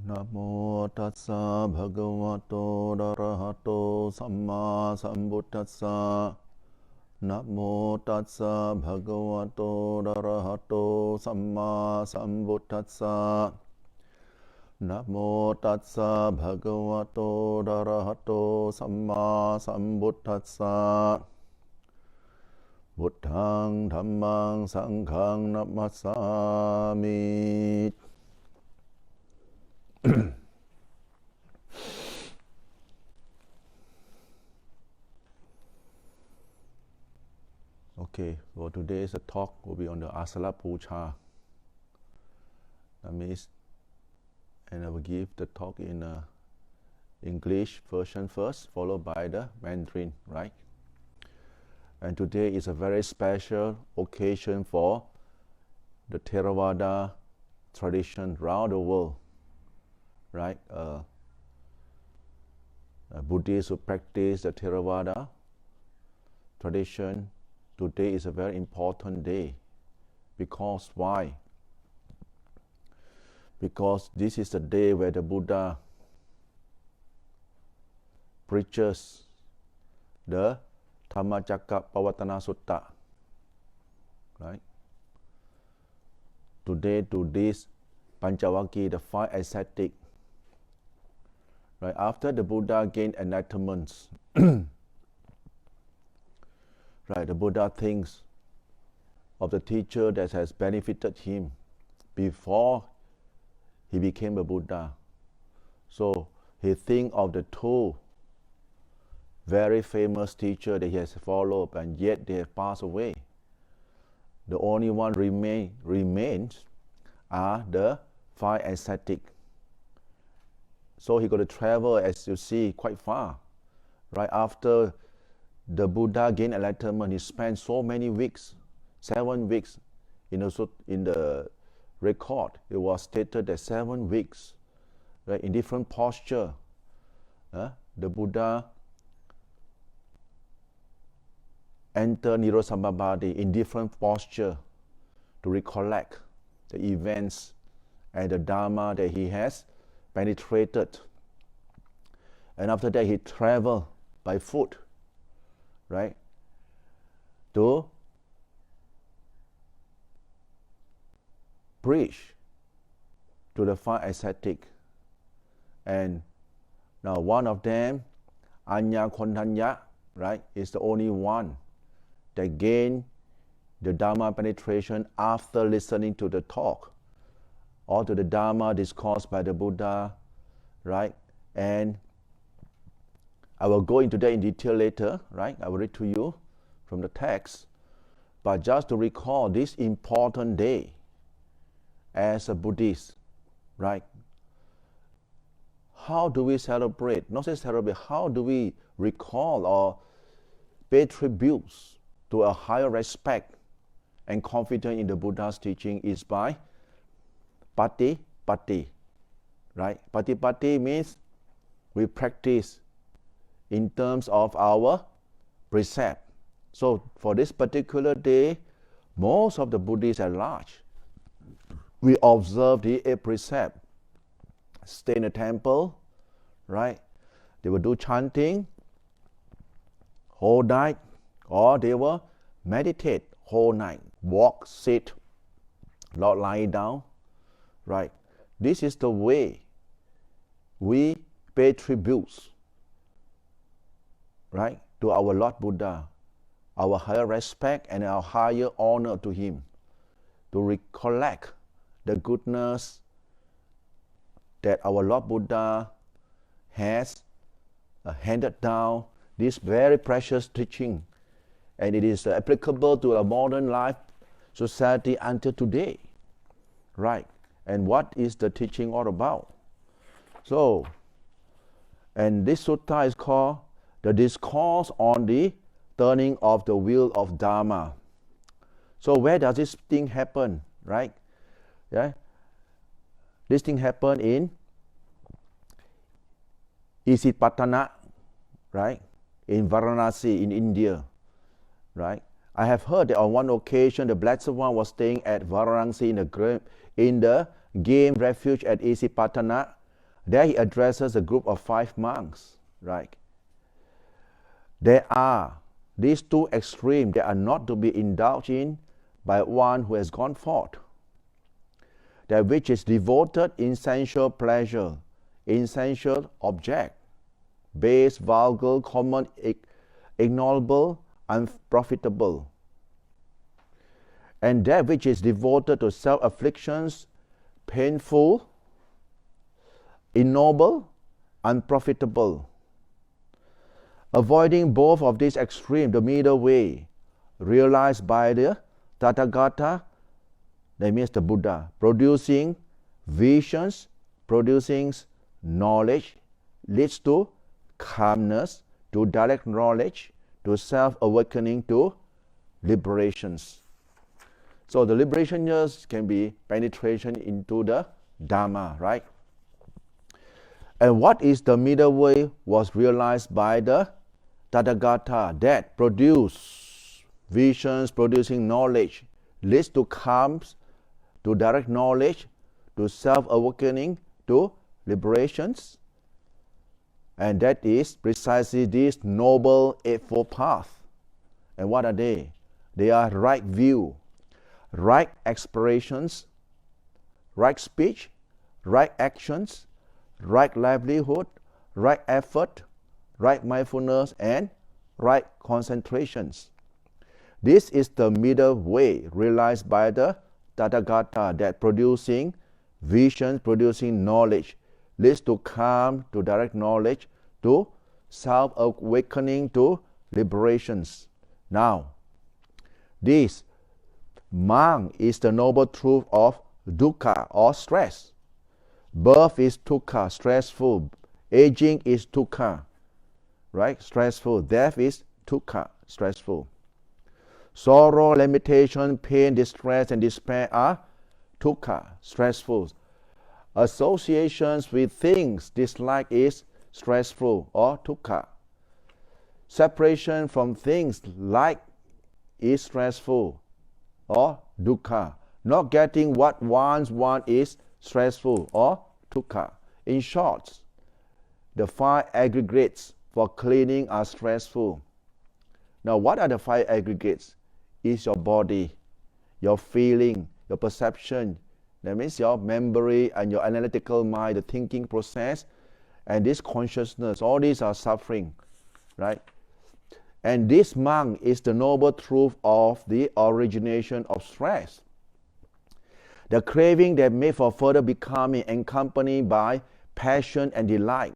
นะโมตัสสะภะคะวะโตอะระหะโตสัมมาสัมพุทธัสสะนะโมตัสสะภะคะวะโตอะระหะโตสัมมาสัมพุทธัสสะนะโมตัสสะภะคะวะโตอะระหะโตสัมมาสัมพุทธัสสะพุทธังธัมมังสังฆังนะมัสสามิ Okay, so today's talk will be on the Asala Puja. That means, and I will give the talk in English version first, followed by the Mandarin, right? And today is a very special occasion for the Theravada tradition around the world, right? Buddhists who practice the Theravada tradition. Today is a very important day. Because why? Because this is the day where the Buddha preaches the Dhammacakkappavattana Sutta. Right? Today, to this Panchavakki, the five ascetic. Right? After the Buddha gained enlightenment, right, the Buddha thinks of the teacher that has benefited him before he became a Buddha. So he thinks of the two very famous teachers that he has followed, and yet they have passed away. The only one remains are the five ascetic. So he got to travel, as you see, quite far. Right after the Buddha gained enlightenment, he spent so many weeks, 7 weeks. In the record, it was stated that 7 weeks, right, in different posture. The Buddha entered Nirodha in different posture to recollect the events and the Dharma that he has penetrated. And after that, he traveled by foot, right, to preach to the five ascetic. And now one of them, Anya Kontanya, right, is the only one that gained the Dharma penetration after listening to the talk or to the Dharma discourse by the Buddha, right? And I will go into that in detail later, right? I will read to you from the text. But just to recall this important day as a Buddhist, right? How do we celebrate? Not just celebrate, how do we recall or pay tributes to a higher respect and confidence in the Buddha's teaching is by Patipatti, right? Patipatti means we practice in terms of our precept. So for this particular day, most of the Buddhists at large, we observe the 8 precept. Stay in the temple, right? They will do chanting whole night, or they will meditate whole night, walk, sit, not lying down, right? This is the way we pay tributes, right, to our Lord Buddha, our higher respect and our higher honor to him, to recollect the goodness that our Lord Buddha has handed down, this very precious teaching, and it is applicable to a modern life society until today, right? And what is the teaching all about? So, and this sutta is called the Discourse on the Turning of the Wheel of Dharma. So where does this thing happen, right? Yeah, this thing happened in Isipatana, right? In Varanasi, in India, right? I have heard that on one occasion the Blessed One was staying at Varanasi in the game refuge at Isipatana, There he addresses a group of 5 monks, right? There are these two extremes that are not to be indulged in by one who has gone forth. That which is devoted in sensual pleasure, in sensual object, base, vulgar, common, ignoble, unprofitable. And that which is devoted to self-afflictions, painful, ignoble, unprofitable. Avoiding both of these extremes, the middle way, realized by the Tathagata, that means the Buddha, producing visions, producing knowledge, leads to calmness, to direct knowledge, to self-awakening, to liberations. So the liberation just can be penetration into the Dharma, right? And what is the middle way was realized by the Tathagata, that produce visions, producing knowledge, leads to calms, to direct knowledge, to self-awakening, to liberations. And that is precisely this Noble Eightfold Path. And what are they? They are right view, right aspirations, right speech, right actions, right livelihood, right effort, right mindfulness, and right concentrations. This is the middle way realized by the Tathagata, that producing vision, producing knowledge, leads to calm, to direct knowledge, to self-awakening, to liberations. Now, this monk is the noble truth of dukkha or stress. Birth is dukkha, stressful. Aging is dukkha, right? Stressful. Death is dukkha, stressful. Sorrow, limitation, pain, distress, and despair are dukkha, stressful. Associations with things disliked is stressful or dukkha. Separation from things liked is stressful or dukkha. Not getting what one's want is stressful or dukkha. In short, the 5 aggregates for cleaning are stressful. Now, what are the 5 aggregates? Is your body, your feeling, your perception. That means your memory and your analytical mind, the thinking process, and this consciousness. All these are suffering, right? And this monk is the noble truth of the origination of stress. The craving that made for further becoming, accompanied by passion and delight,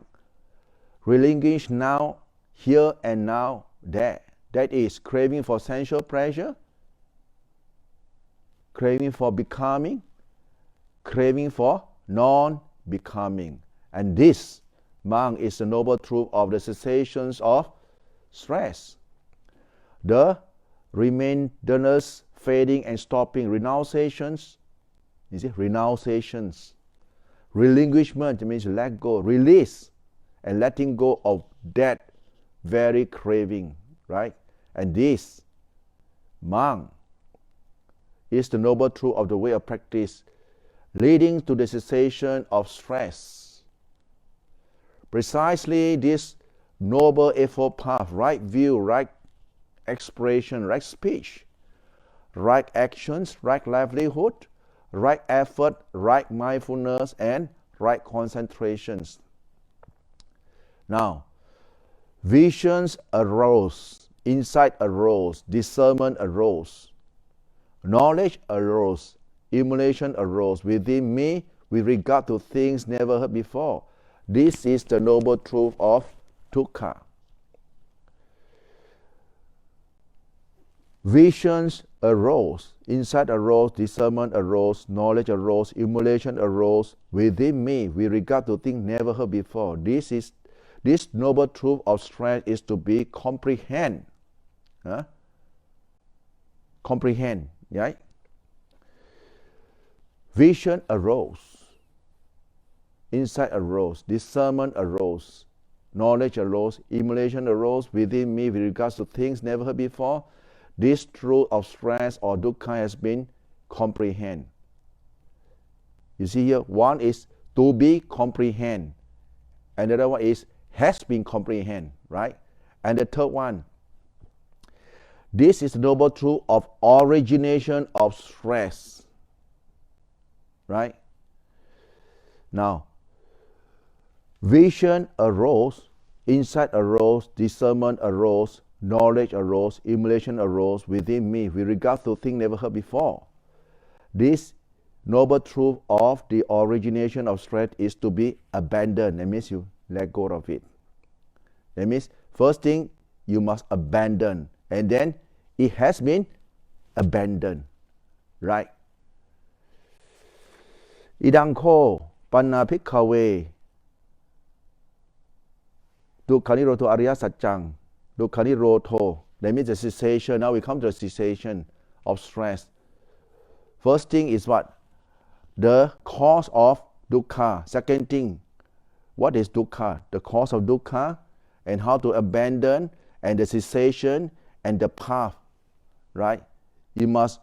relinquish now, here and now, there. That is craving for sensual pleasure, craving for becoming, craving for non-becoming. And this monk is the noble truth of the cessations of stress. The remainderless fading and stopping, renunciations, renunciations. Relinquishment means let go, release, and letting go of that very craving, right? And this monk is the noble truth of the way of practice, leading to the cessation of stress. Precisely this Noble Eightfold Path, right view, right expression, right speech, right actions, right livelihood, right effort, right mindfulness, and right concentrations. Now, visions arose, insight arose, discernment arose, knowledge arose, emulation arose within me with regard to things never heard before. This is the noble truth of dukkha. Visions arose, insight arose, discernment arose, knowledge arose, emulation arose within me with regard to things never heard before. This noble truth of strength is to be comprehend. Comprehend, right? Vision arose, insight arose, discernment arose, knowledge arose, emulation arose within me with regards to things never heard before. This truth of stress or dukkha has been comprehended. You see here, one is to be comprehend, And the other one is has been comprehended, right? And the third one, this is the noble truth of origination of stress, right? Now, vision arose, insight arose, discernment arose, knowledge arose, illumination arose within me with regard to things never heard before. This noble truth of the origination of stress is to be abandoned. That means you let go of it. That means first thing you must abandon, and then it has been abandoned, right? อิดังโคปันนาภิกขเวดุขานิโรโทอริยสัจจังดุขานิโรโท that means the cessation. Now we come to the cessation of stress. First thing is what? The cause of dukkha. Second thing, what is dukkha? The cause of dukkha and how to abandon, and the cessation and the path, right? You must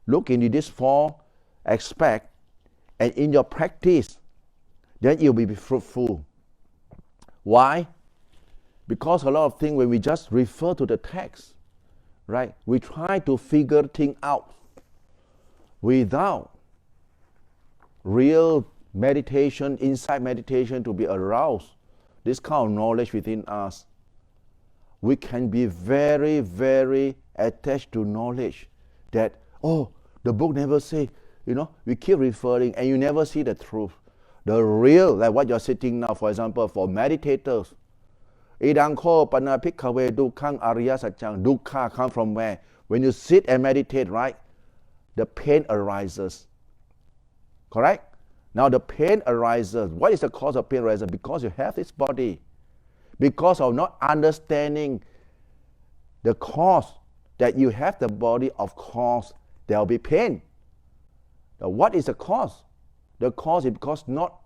look into these four aspects, and in your practice, then you'll be fruitful. Why? Because a lot of things, when we just refer to the text, right, we try to figure things out without real meditation, insight meditation to be aroused, this kind of knowledge within us. We can be very, very attached to knowledge that, oh, the book never say, we keep referring and you never see the truth. The real, like what you're sitting now, for example, for meditators, Idanko pana pikkhave dukkhaṃ ariya saccang. Dukkha come from where? When you sit and meditate, right, the pain arises. Correct? Now the pain arises. What is the cause of pain arises? Because you have this body. Because of not understanding the cause that you have the body, of course, there will be pain. Now what is the cause? The cause is because not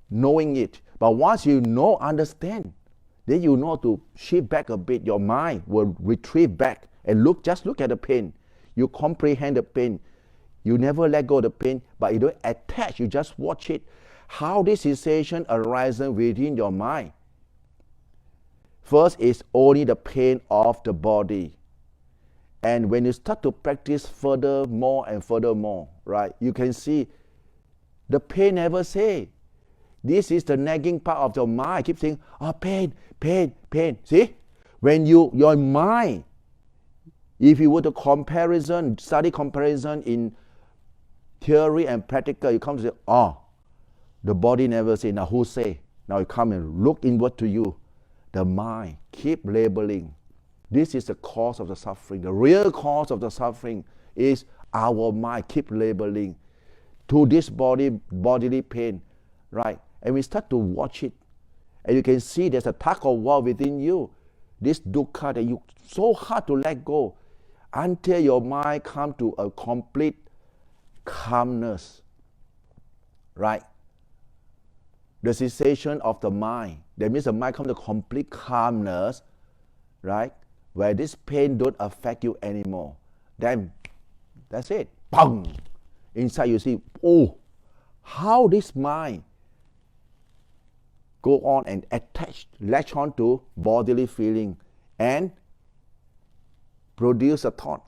knowing it. But once you know, understand, then you know to shift back a bit. Your mind will retrieve back and just look at the pain. You comprehend the pain. You never let go of the pain, but you don't attach. You just watch it. How this sensation arises within your mind. First is only the pain of the body. And when you start to practice furthermore and furthermore, right, you can see the pain never say. This is the nagging part of your mind. Keep saying, oh, pain, pain, pain. See? When your mind, if you were to study comparison in theory and practical, you come to say, oh, the body never say. Now who say? Now you come and look inward to you. The mind keep labeling. This is the cause of the suffering. The real cause of the suffering is our mind keep labeling to this bodily pain, right? And we start to watch it, and you can see there's a tug of war within you. This dukkha that you so hard to let go, until your mind come to a complete calmness, right? The cessation of the mind. That means the mind comes to complete calmness, right? Where this pain don't affect you anymore. Then that's it. Bang! Inside you see, oh, how this mind go on and latch on to bodily feeling and produce a thought.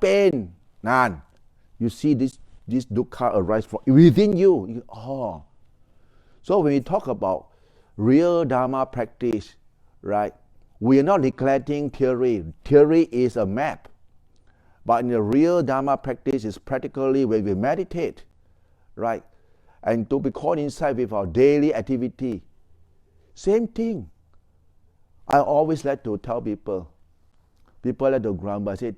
Pain. Nan. You see this dukkha arise from within you. Oh. So when we talk about real Dharma practice, right, we are not neglecting theory. Theory is a map. But in the real Dharma practice is practically when we meditate, right, and to be caught inside with our daily activity. Same thing. I always like to tell people like to grumble. I said,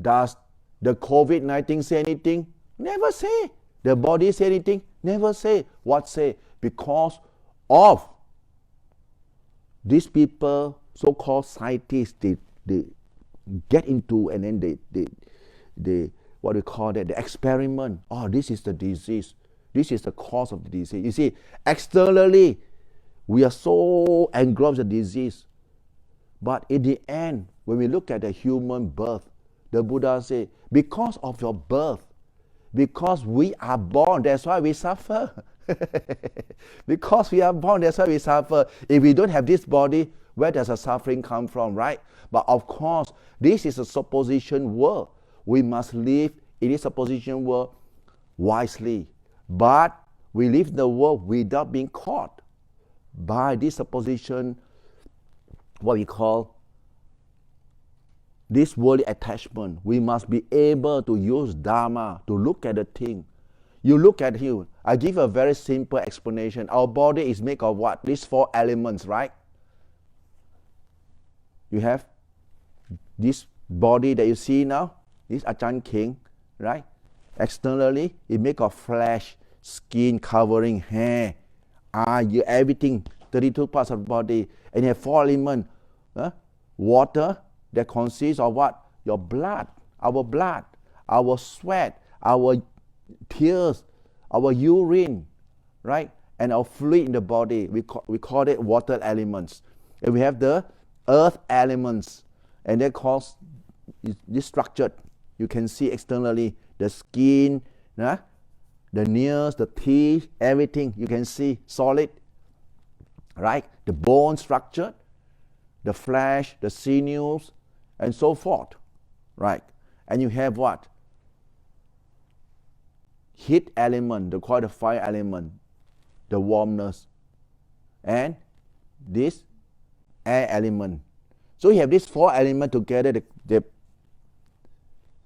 does the COVID-19 say anything? Never say. The body say anything? Never say. What say? Because of these people, so-called scientists, they get into, and then they what we call that, the experiment. Oh, this is the disease. This is the cause of the disease. You see, externally, we are so engrossed in the disease. But in the end, when we look at the human birth, the Buddha said, because of your birth, because we are born, that's why we suffer. Because we are born, that's why we suffer. If we don't have this body, where does the suffering come from, right? But of course, this is a supposition world. We must live in this supposition world wisely. But we live in the world without being caught by this supposition, what we call this worldly attachment. We must be able to use Dharma to look at the thing. You look at you. I give a very simple explanation. Our body is made of what? These 4 elements, right? You have this body that you see now, this Ajahn King, right? Externally, it made of flesh, skin covering, hair, eye, everything, 32 parts of the body. And you have 4 elements. Water that consists of what? Your blood, our sweat, our tears, our urine, right? And our fluid in the body. We call it water elements. And we have the earth elements. And that cause this structure. You can see externally the skin, the nails, the teeth, everything you can see solid, right? The bone structure, the flesh, the sinews, and so forth, right? And you have what? Heat element, they call it the fire element, the warmness, and this air element. So you have these 4 elements together, they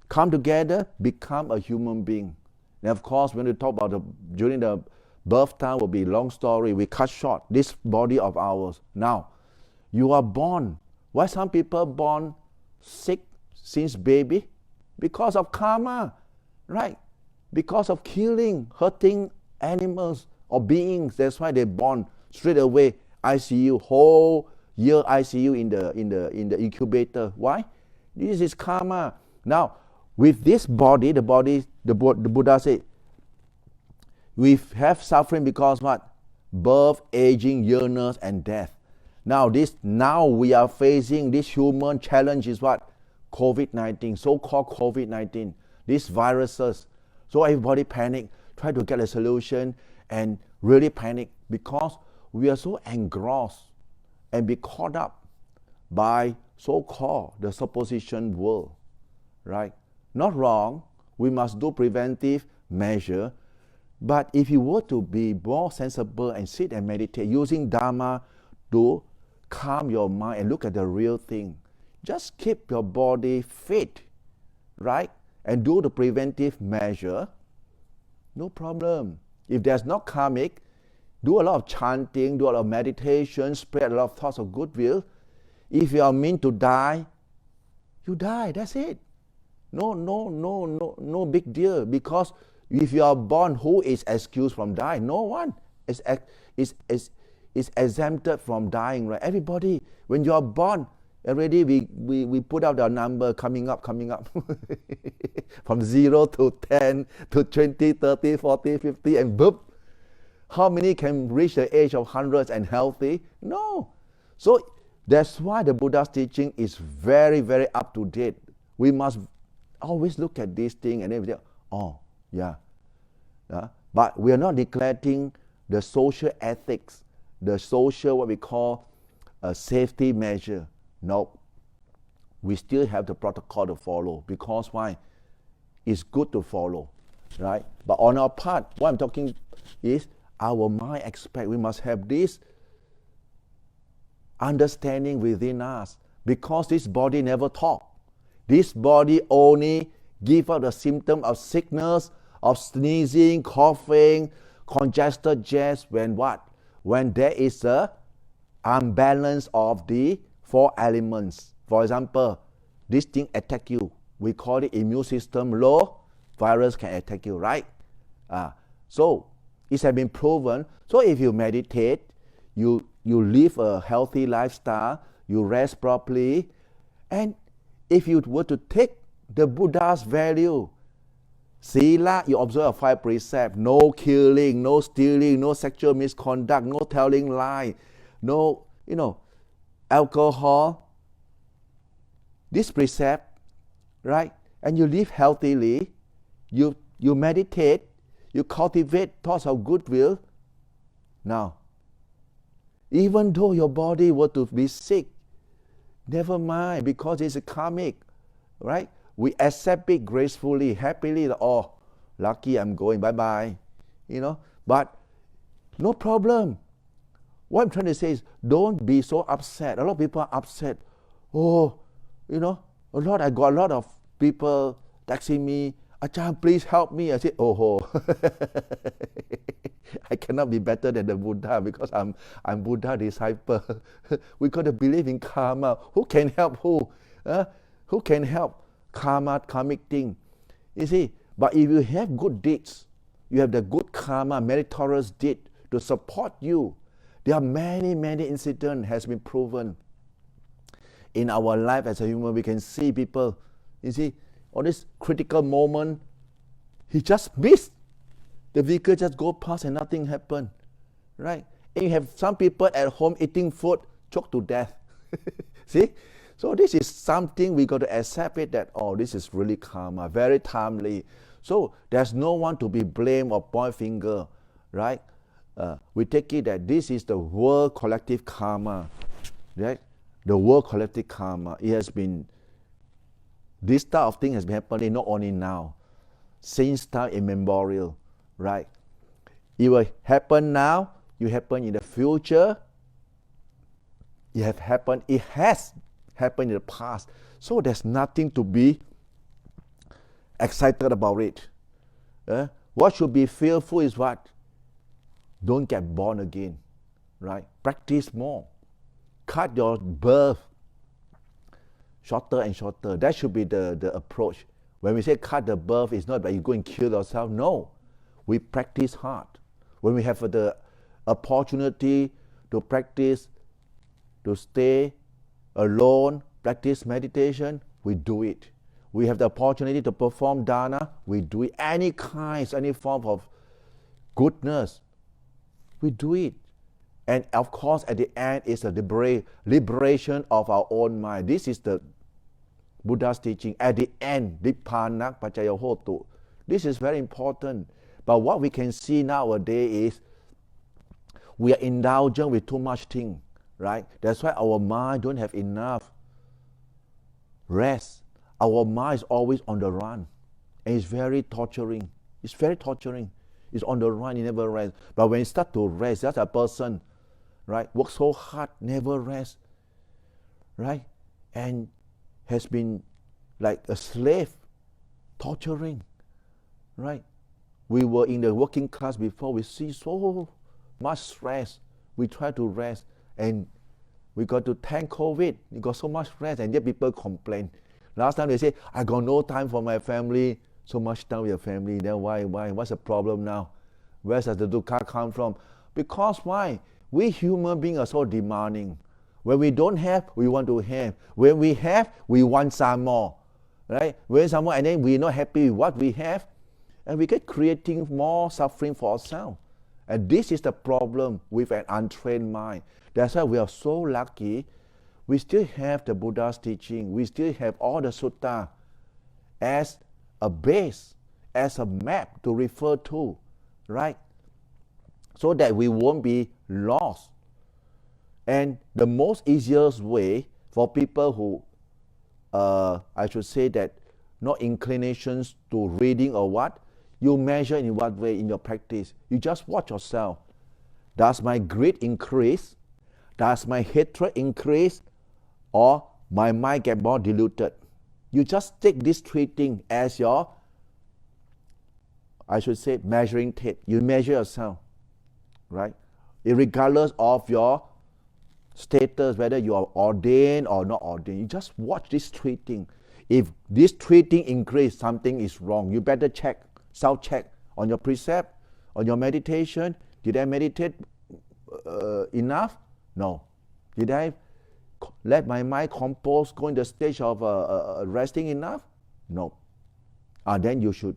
come together, become a human being. And of course, when we talk about during the birth time, will be a long story. We cut short this body of ours. Now, you are born. Why some people born sick since baby? Because of karma, right? Because of killing, hurting animals or beings. That's why they're born straight away. ICU, whole year ICU in the incubator. Why? This is karma. Now, with this body, the Buddha said, we have suffering because what? Birth, aging, illness, and death. Now we are facing this human challenge is what? COVID-19, so-called COVID-19, these viruses. So everybody panic, try to get a solution and really panic because we are so engrossed and be caught up by so-called the supposition world, right? Not wrong, we must do preventive measure, but if you were to be more sensible and sit and meditate using Dharma to calm your mind and look at the real thing, just keep your body fit, right? And do the preventive measure, no problem. If there's not karmic, do a lot of chanting, do a lot of meditation, spread a lot of thoughts of goodwill. If you are meant to die, you die, that's it. No big deal. Because if you are born, who is excused from dying? No one is exempted from dying, right? Everybody, when you are born, already we put out our number coming up from 0 to 10 to 20, 30, 40, 50, and boom. How many can reach the age of hundreds and healthy? No. So that's why the Buddha's teaching is very, very up to date. We must always look at this thing and then but we are not neglecting the social ethics, the social, what we call a safety measure. No, we still have the protocol to follow because why? It's good to follow, right? But on our part, what I'm talking is our mind expect we must have this understanding within us because this body never talk. This body only give out the symptom of sickness, of sneezing, coughing, congested chest when what? When there is a unbalance of the 4 elements. For example, this thing attack you. We call it immune system low, virus can attack you, right? So it has been proven. So if you meditate, you live a healthy lifestyle, you rest properly, and if you were to take the Buddha's value, Sila, you observe 5 precepts, no killing, no stealing, no sexual misconduct, no telling lie, no, alcohol. This precept, right? And you live healthily, you meditate, you cultivate thoughts of goodwill, Now, even though your body were to be sick, never mind, because it's a karmic, right? We accept it gracefully, happily. Oh, lucky I'm going, bye-bye. But no problem. What I'm trying to say is, don't be so upset. A lot of people are upset. Oh, I got a lot of people texting me, Ajahn, please help me. I said, I cannot be better than the Buddha because I'm Buddha disciple. We got to believe in karma. Who can help who? Who can help? Karmic thing. You see, but if you have good deeds, you have the good karma, meritorious deed to support you. There are many, many incidents has been proven in our life as a human. We can see people, you see, on this critical moment, he just missed. The vehicle just go past and nothing happened, right? And you have some people at home eating food, choked to death. See? So this is something we got to accept it that, this is really karma, very timely. So there's no one to be blamed or point finger, right? We take it that this is the world collective karma, right? The world collective karma. It has been, this type of thing has been happening not only now, since time immemorial, right? It will happen now, it will happen in the future, it has happened in the past. So there's nothing to be excited about it. What should be fearful is what? Don't get born again, right? Practice more. Cut your birth shorter and shorter. That should be the approach. When we say cut the birth, it's not that you go and kill yourself. No, we practice hard. When we have the opportunity to practice, to stay alone, practice meditation, we do it. We have the opportunity to perform dana, we do it. Any form of goodness, we do it. And of course, at the end, it's the liberation of our own mind. This is the Buddha's teaching. At the end, Nibbana Paccaya Hotu. This is very important. But what we can see nowadays is we are indulgent with too much thing, right? That's why our mind don't have enough rest. Our mind is always on the run. And it's very torturing. It's very torturing. It's on the run, it never rests. But when you start to rest, that's a person, right? Work so hard, never rest, right? And has been like a slave, torturing, right? We were in the working class before, we see so much stress. We try to rest, and we got to thank COVID. We got so much rest, and yet people complain. Last time they say, I got no time for my family, so much time with your family. Then why? What's the problem now? Where does the dukkha come from? Because why? We human beings are so demanding. When we don't have, we want to have. When we have, we want some more, right? When some more, and then we're not happy with what we have, and we get creating more suffering for ourselves. And this is the problem with an untrained mind. That's why we are so lucky. We still have the Buddha's teaching. We still have all the sutta as a base, as a map to refer to, right? So that we won't be lost. And the most easiest way for people who, I should say that, no inclinations to reading or what, you measure in what way in your practice. You just watch yourself. Does my greed increase? Does my hatred increase? Or my mind get more diluted? You just take these three things as your, I should say, measuring tape. You measure yourself, right? Regardless of your status, whether you are ordained or not ordained, you just watch these three things. If these three things increase, something is wrong. You better check, self-check on your precept, on your meditation. Did I meditate enough? No. Did I let my mind compose, go in the stage of resting enough? No. Then you should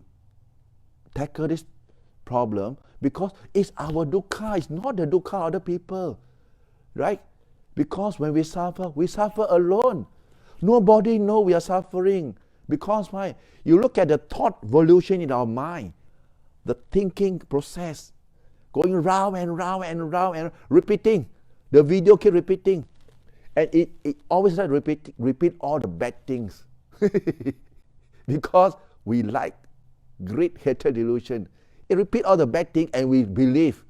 tackle this problem, because it's our dukkha, it's not the dukkha of other people, right? Because when we suffer alone. Nobody knows we are suffering. Because why? You look at the thought evolution in our mind, the thinking process. going round and round and round and repeating. The video keep repeating. And it always like repeat all the bad things. Because we like great hatred delusion. It repeat all the bad things and we believe.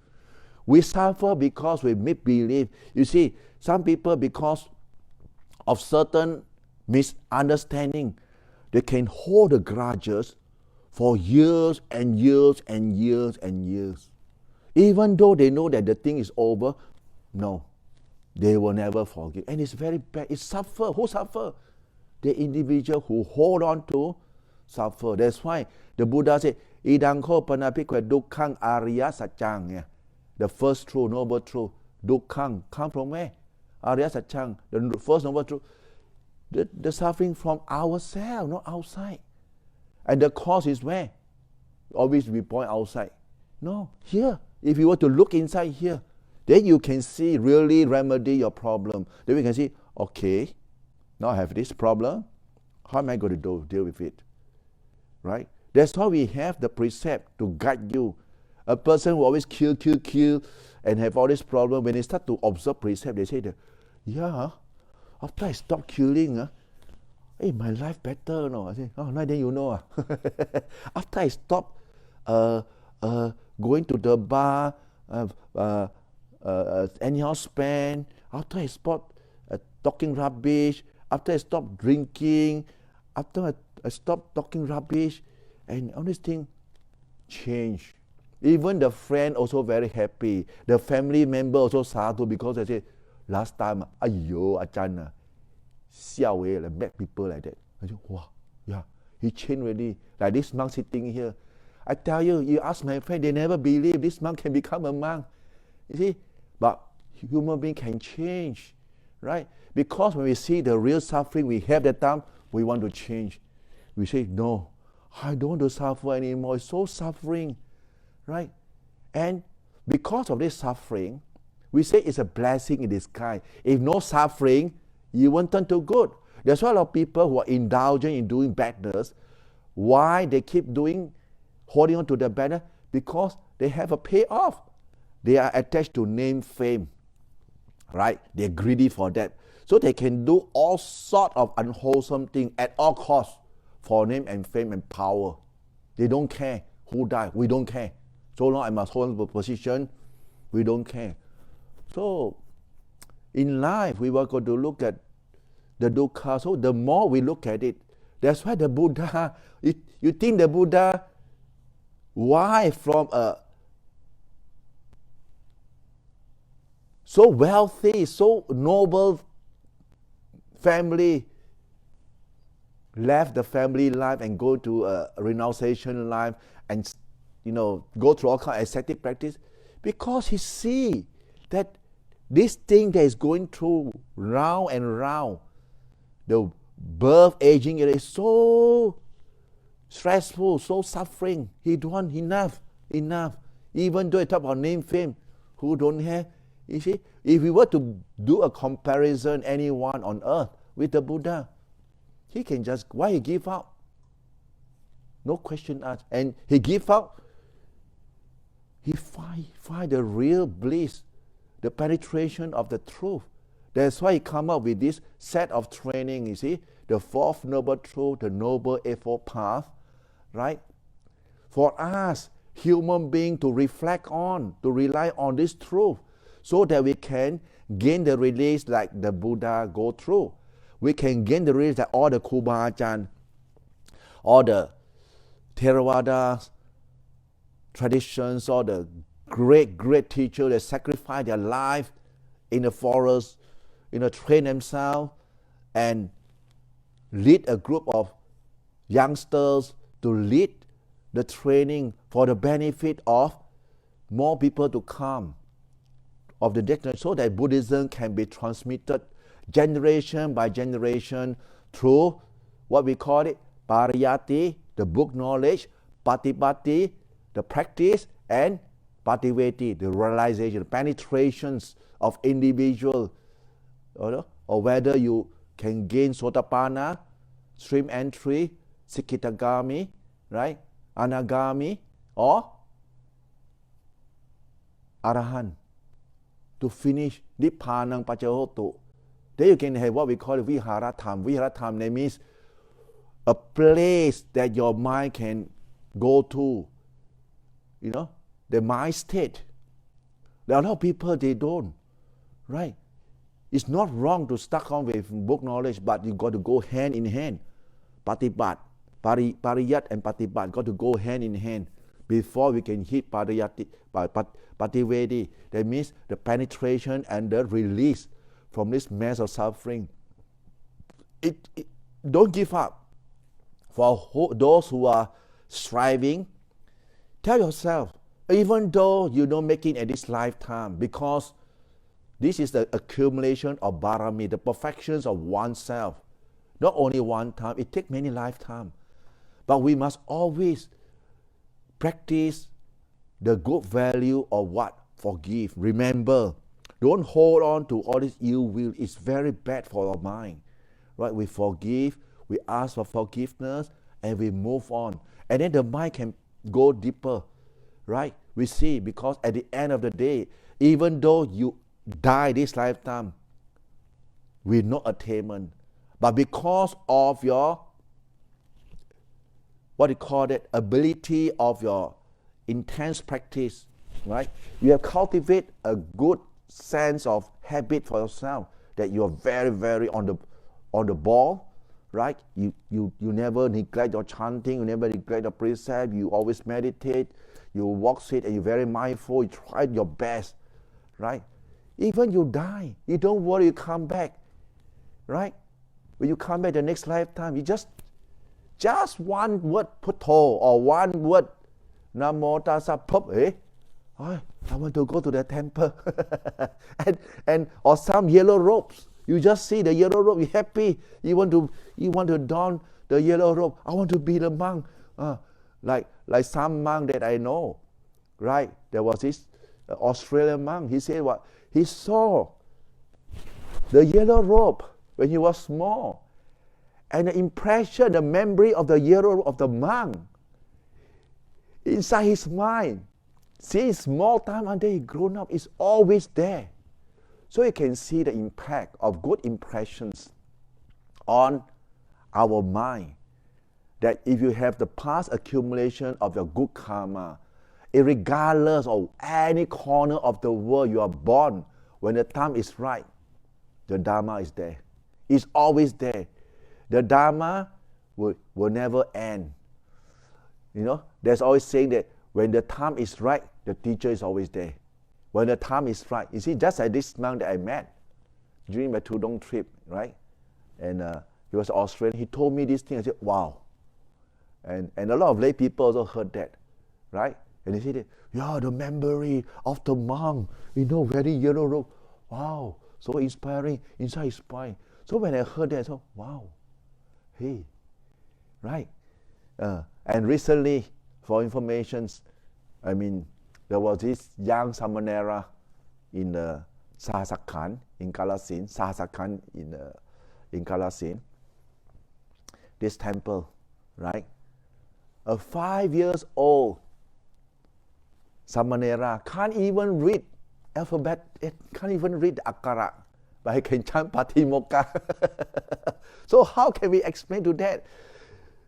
We suffer because we make believe. You see, some people, because of certain misunderstanding, they can hold the grudges for years and years and years and years. Even though they know that the thing is over, no, they will never forgive. And it's very bad. It suffer. Who suffer? The individual who hold on to suffer. That's why the Buddha said, Idang ko panapikwe dukkang arya satchang. The first truth, noble truth, dukkang, come from where? Arya satchang, the first noble truth. The suffering from ourselves, not outside. And the cause is where? Always we point outside. No, here. If you were to look inside here, then you can see, really remedy your problem. Then we can see, okay, now I have this problem. How am I going to deal with it? Right? That's why we have the precept to guide you. A person who always kill, and have all this problem, when they start to observe precept, they say that, yeah, after I stop killing, hey, my life better, no? I say, oh, now then you know. After I stop going to the bar, anyhow spend, after I stop talking rubbish, after I stop drinking, after I stop talking rubbish, and all these things change. Even the friend also very happy. The family member also sadhu because they say, last time, ayo, Ajahn, siao like bad people like that. I say, wow, yeah, he changed already. Like this monk sitting here. I tell you, you ask my friend, they never believe this monk can become a monk. You see, but human being can change, right? Because when we see the real suffering we have that time, we want to change. We say, no, I don't want to suffer anymore. It's so suffering, right? And because of this suffering, we say it's a blessing in disguise. If no suffering, you won't turn to good. That's why a lot of people who are indulging in doing badness, why they keep holding on to the badness? Because they have a payoff. They are attached to name, fame, right? They're greedy for that. So they can do all sorts of unwholesome things at all costs for name and fame and power. They don't care who died. We don't care. So long I must hold a position, we don't care. So in life, we were going to look at the dukkha. So the more we look at it, that's why the Buddha, you think the Buddha, why from a so wealthy, so noble family, left the family life and go to a renunciation life and go through all kinds of ascetic practice? Because he see that this thing that is going through round and round, the birth, aging, it is so stressful, so suffering. He don't want enough. Even though I talk about name, fame, who don't have, you see, if we were to do a comparison, anyone on earth with the Buddha, he can just, why he give up? No question asked. And he give up, he find the real bliss, the penetration of the truth. That's why he come up with this set of training, you see, the fourth noble truth, the noble eightfold path, right? For us, human beings, to reflect on, to rely on this truth, so that we can gain the release like the Buddha go through. We can gain the release that all the Kuba Ajahn, all the Theravada traditions, all the great teachers that sacrifice their life in the forest, train themselves and lead a group of youngsters to lead the training for the benefit of more people to come of the next, so that Buddhism can be transmitted generation by generation through what we call it pariyati, the book knowledge, patipatti, the practice, and pativeti, the realization, the penetrations of individual, or whether you can gain sotapanna, stream entry, sikitagami, right, anagami, or Arahant, to finish Nippanang Pacahotu. Then you can have what we call Viharatham. Viharatham means a place that your mind can go to, the mind state. There are a lot of people, they don't, right? It's not wrong to stuck on with book knowledge, but you got to go hand in hand. Patipat, Pariyat and Patipat got to go hand in hand before we can hit Pativedi. That means the penetration and the release from this mess of suffering. Don't give up. For those who are striving, tell yourself, even though you don't make it at this lifetime, because this is the accumulation of barami, the perfections of oneself. Not only one time, it takes many lifetimes. But we must always practice the good value of what? Forgive. Remember, don't hold on to all this ill will. It's very bad for our mind. Right? We forgive, we ask for forgiveness, and we move on. And then the mind can go deeper. Right? We see, because at the end of the day, even though you die this lifetime with no attainment, but because of your, what you call it, ability of your intense practice, right? You have cultivated a good sense of habit for yourself that you are very, very on the ball, right? You never neglect your chanting, you never neglect your precept, you always meditate, you walk, sit, and you're very mindful, you try your best, right? Even you die, you don't worry, you come back, right? When you come back the next lifetime, you just one word Putto or one word Namo Tassa Pop, I want to go to the temple. and or some yellow robes. You just see the yellow robe, you're happy. You want to don the yellow robe. I want to be the monk. Like some monk that I know, right? There was this Australian monk. He said what? He saw the yellow robe when he was small. And the impression, the memory of the yellow robe of the monk inside his mind, since small time until he grown up, is always there. So you can see the impact of good impressions on our mind. That if you have the past accumulation of your good karma, regardless of any corner of the world you are born, when the time is right, the Dharma is there. It's always there. The Dharma will never end. There's always saying that when the time is right, the teacher is always there. When the time is right. You see, just like this monk that I met during my Tudong trip, right? And he was Australian. He told me this thing. I said, wow. And a lot of lay people also heard that, right? And they said, yeah, the memory of the monk, very yellow robe. Wow, so inspiring, inside inspiring. So when I heard that, I thought, wow, hey, right? And recently, for information, there was this young Samanera in Sahasakan in Kalasin, in Kalasin, this temple, right? A 5 years old Samanera can't even read alphabet, it can't even read the Akara, but he can chant Patimokkha. So how can we explain to that?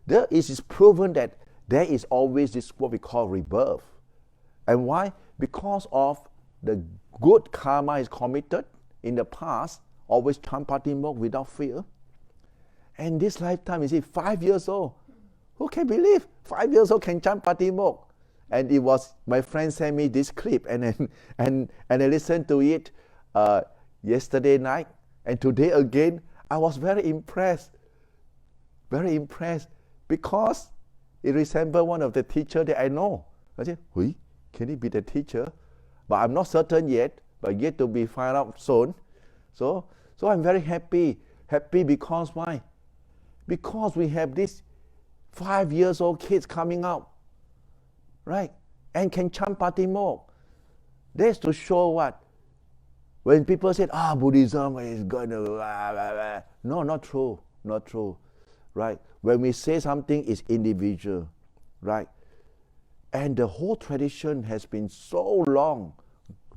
There is proven that there is always this what we call rebirth. And why? Because of the good karma is committed in the past, always chant Patimokkha without fear. And this lifetime, 5 years old. Who can believe 5 years old can chant Patimokkha? And it was, my friend sent me this clip, and I listened to it yesterday night, and today again. I was very impressed, because it resembled one of the teachers that I know. I said, can he be the teacher? But I'm not certain yet, but yet to be found out soon. So I'm very happy because why? Because we have these 5 years old kids coming out, right? And can chant Patimokkha. That's to show what? When people say, Buddhism is going to, no, not true, right? When we say something is individual, right? And the whole tradition has been so long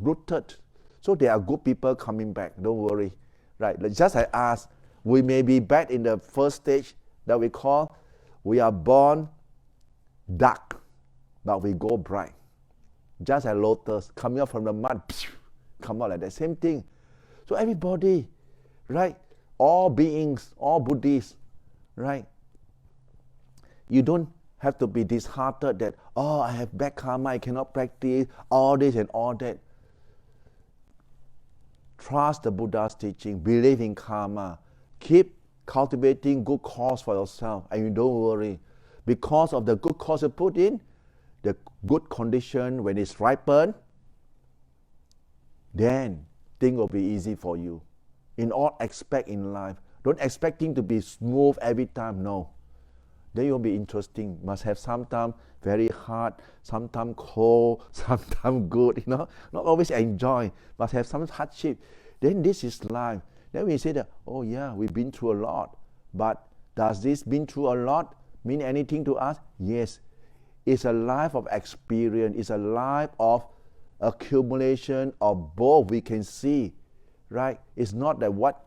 rooted. So there are good people coming back, don't worry. Right? Just like us, we may be back in the first stage that we call, we are born dark, but we go bright. Just like lotus coming up from the mud, come out like that. Same thing. So everybody, right? All beings, all Buddhists, right? You don't have to be disheartened that, oh, I have bad karma, I cannot practice all this and all that. Trust the Buddha's teaching, believe in karma, keep cultivating good cause for yourself, and you don't worry. Because of the good cause you put in, the good condition, when it's ripened, then things will be easy for you. In all aspects in life, don't expect things to be smooth every time, no. Then you'll be interesting. Must have sometimes very hard, sometimes cold, sometimes good, not always enjoy. Must have some hardship. Then this is life. Then we say that, oh yeah, we've been through a lot. But does this been through a lot mean anything to us? Yes. It's a life of experience. It's a life of accumulation of both we can see, right? It's not that what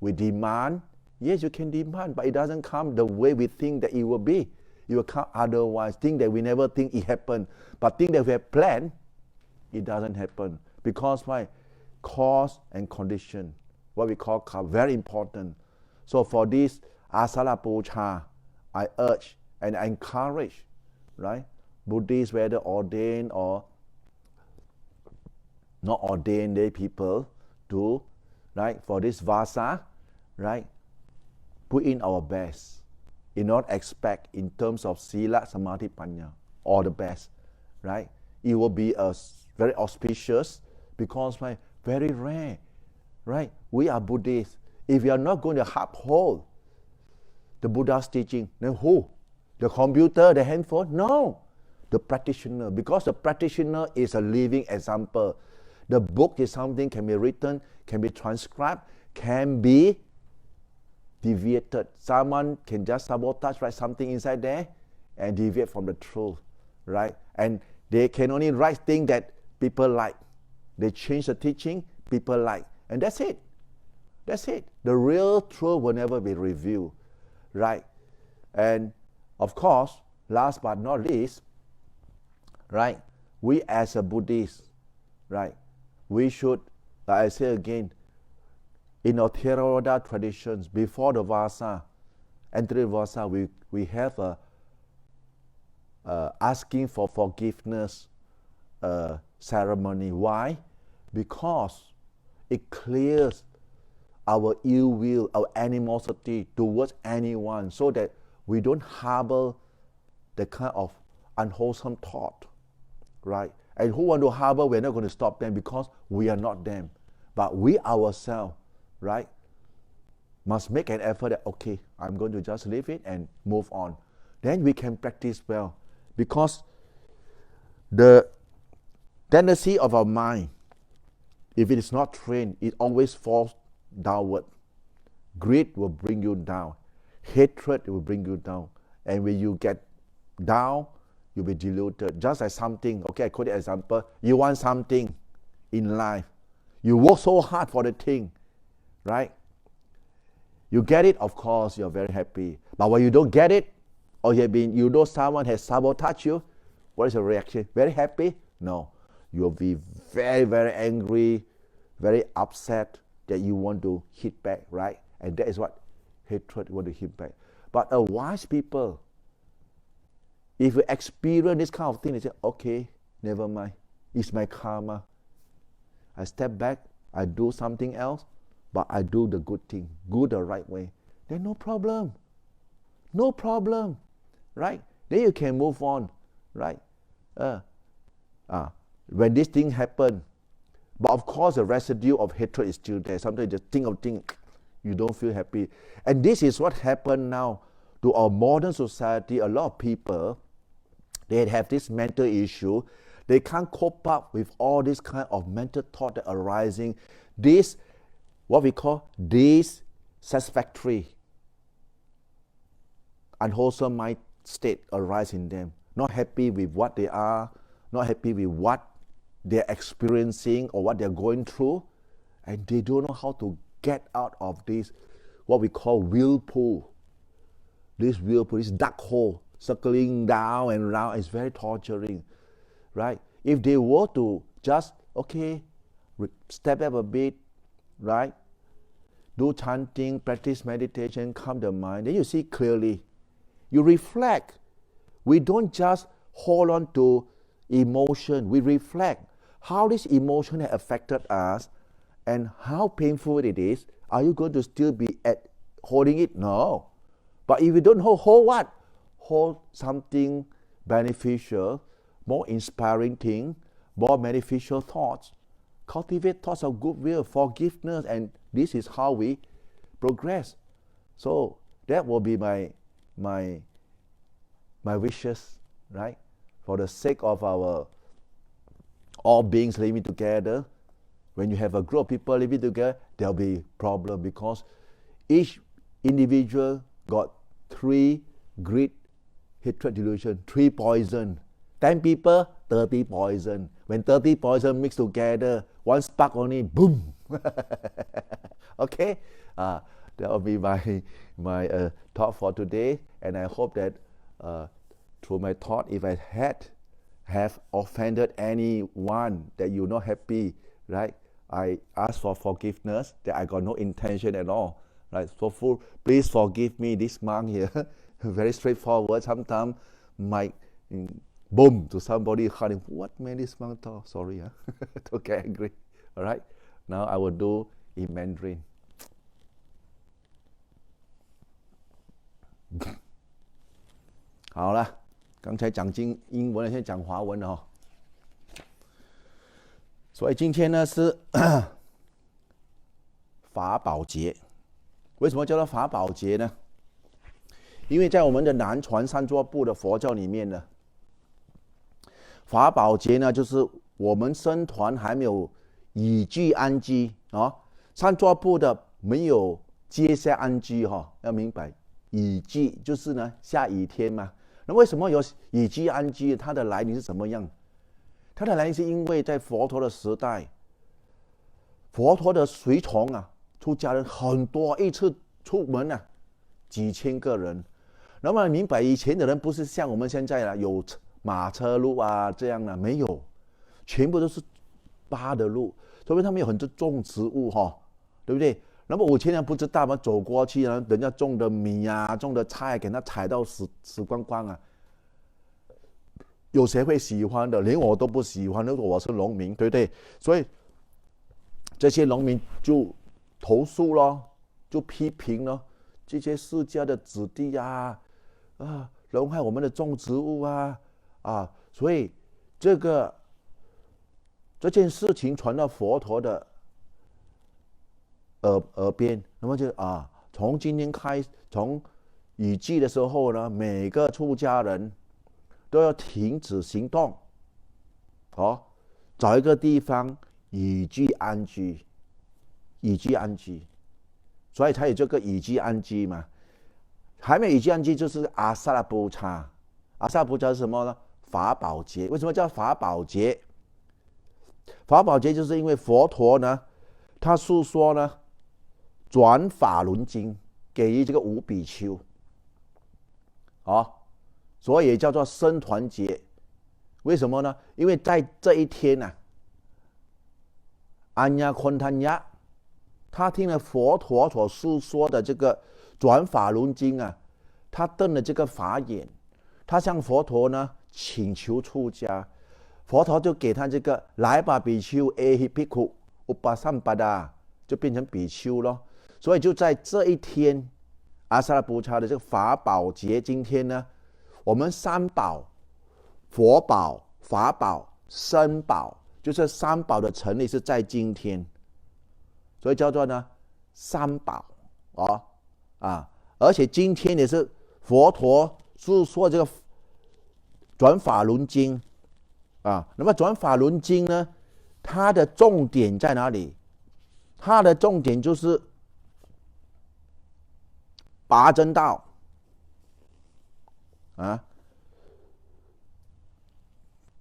we demand. Yes, you can demand, but it doesn't come the way we think that it will be. It will come otherwise. Things that we never think it happened. But things that we have planned, it doesn't happen. Because why? Cause and condition. What we call karma, very important. So for this Asara Puja, I urge and I encourage, right? Buddhists, whether ordained or not ordained lay people, to, right? For this Vasa, right? Put in our best, in all aspect in terms of Sila, Samadhi, Panya, all the best, right? It will be very auspicious because why? Very rare, right? We are Buddhists. If we are not going to uphold the Buddha's teaching, then who? The computer, the handphone? No, the practitioner, because the practitioner is a living example. The book is something can be written, can be transcribed, can be deviated. Someone can just sabotage, write something inside there and deviate from the truth, right? And they can only write things that people like. They change the teaching, people like. And that's it. That's it. The real truth will never be revealed, right? And of course, last but not least, right? We as a Buddhist, right? We should, like I say again, in our Theravada traditions, before the Vasa, entering Vasa, we have asking for forgiveness ceremony. Why? Because it clears our ill will, our animosity towards anyone, so that we don't harbor the kind of unwholesome thought, right? And who want to harbor, we're not going to stop them because we are not them. But we ourselves, right, must make an effort that, okay, I'm going to just leave it and move on. Then we can practice well. Because the tendency of our mind, if it is not trained, it always falls downward. Greed will bring you down. Hatred will bring you down. And when you get down, you'll be deluded. Just like something, okay, I quote the example, you want something in life. You work so hard for the thing, right? You get it, of course, you're very happy. But when you don't get it, or you know someone has sabotaged you, what is your reaction? Very happy? No. You'll be very, very angry, very upset that you want to hit back, right? And that is what hatred want to hit back. But a wise people, if you experience this kind of thing, they say, okay, never mind. It's my karma. I step back, I do something else, but I do the good thing, good the right way. Then no problem. No problem, right? Then you can move on, right? When this thing happen, but of course the residue of hatred is still there. Sometimes you just think of things, you don't feel happy. And this is what happened now to our modern society. A lot of people, they have this mental issue. They can't cope up with all this kind of mental thought that arising. This, what we call dissatisfactory, unwholesome mind state arise in them. Not happy with what they are, not happy with what they're experiencing or what they're going through, and they don't know how to get out of this, what we call whirlpool. This whirlpool, this dark hole, circling down and round, is very torturing, right? If they were to just, okay, step up a bit, right? Do chanting, practice meditation, calm the mind, then you see clearly. You reflect. We don't just hold on to emotion. We reflect how this emotion has affected us and how painful it is. Are you going to still be holding it? No. But if you don't hold what? Hold something beneficial, more inspiring thing, more beneficial thoughts. Cultivate thoughts of goodwill, forgiveness, and this is how we progress. So that will be my wishes, right? For the sake of our all beings living together. When you have a group of people living together, there'll be problem because each individual got 3 greed, hatred, delusion, 3 poison. 10 people, 30 poison. When 30 poison mixed together, one spark only, boom. Okay, that will be my thought for today, and I hope that through my thought, if I have offended anyone that you're not happy, right? I ask for forgiveness, that I got no intention at all, right? So please forgive me, this monk here, very straightforward. Sometimes might boom to somebody, what made this monk talk? Sorry, huh? Don't get angry, all right? Now I will do in Mandarin. 好了，刚才讲英文了，现在讲华文了哦。所以今天呢是法宝节。为什么叫做法宝节呢？因为在我们的南传三座部的佛教里面呢，法宝节呢就是我们僧团还没有以居安居啊，三座部的没有接下安居哈，要明白以居就是呢下雨天嘛。那为什么有以居安居？它的来历是怎么样？它的来历是因为在佛陀的时代，佛陀的随从啊，出家人很多，一次出门啊，几千个人。那么明白以前的人不是像我们现在有马车路啊这样的，没有，全部都是扒的路，所以他们有很多种植物哈，对不对？那么5000年不知道吗？走过去啊，人家种的米啊，种的菜，给他采到死光光啊。有谁会喜欢的？连我都不喜欢。如果我是农民，对不对？所以这些农民就投诉咯，就批评咯，这些释迦的子弟啊，损害我们的种植物啊，所以这件事情传到佛陀的耳边，那么就从今天开始，从雨季的时候呢，每个出家人都要停止行动，找一个地方以居安居，以居安居，所以才有这个以居安居嘛。还没有以居安居就是阿萨拉布查，阿萨拉布查是什么呢？法宝节。为什么叫法宝节？法宝节就是因为佛陀呢，他诉说呢，转法轮经给予这个5比丘，所以也叫做僧团节。为什么呢？因为在这一天啊，安呀昆坦呀，他听了佛陀所诉说的这个转法轮经啊，他瞪了这个法眼，他向佛陀呢请求出家，佛陀就给他这个来吧比丘 ，A Bhikkhu Upasampada， 就变成比丘咯。所以就在这一天，阿萨拉布查的这个法宝节，今天呢，我们三宝，佛宝、法宝、僧宝，就是三宝的成立是在今天，所以叫做呢三宝而且今天也是佛陀诉说这个转法轮经那么转法轮经呢，它的重点在哪里？它的重点就是拔真道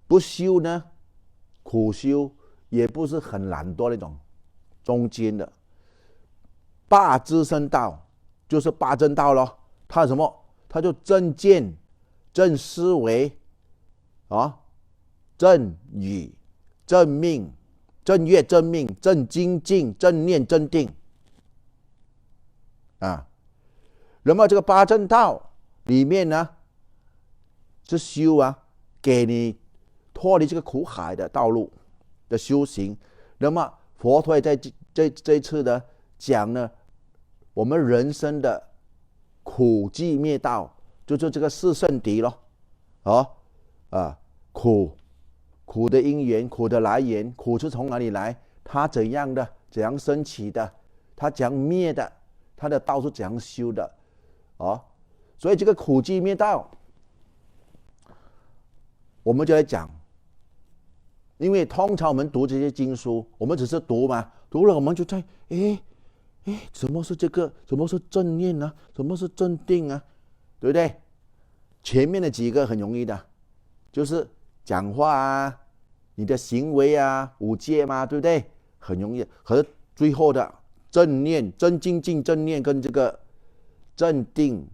不修呢，苦修，也不是很懒惰那种，中间的。八支圣道就是八正道咯，它什么？它就正见、正思维啊、正语、正命、正业、正命、正精进、正念、正定啊。那么这个八正道里面呢，是修啊，给你脱离这个苦海的道路的修行。那么佛陀在这一次的讲呢，我们人生的苦集灭道，就是这个四圣谛咯，苦的因缘，苦的来源，苦是从哪里来？它怎样的，怎样升起的？它怎样灭的？它的道是怎样修的？所以这个苦集灭道，我们就来讲。因为通常我们读这些经书，我们只是读嘛，读了我们就在什么是这个？什么是正念啊？什么是正定啊？对不对？前面的几个很容易的，就是讲话啊，你的行为啊，五戒嘛，对不对？很容易。和最后的正念、正精进、正念跟这个正定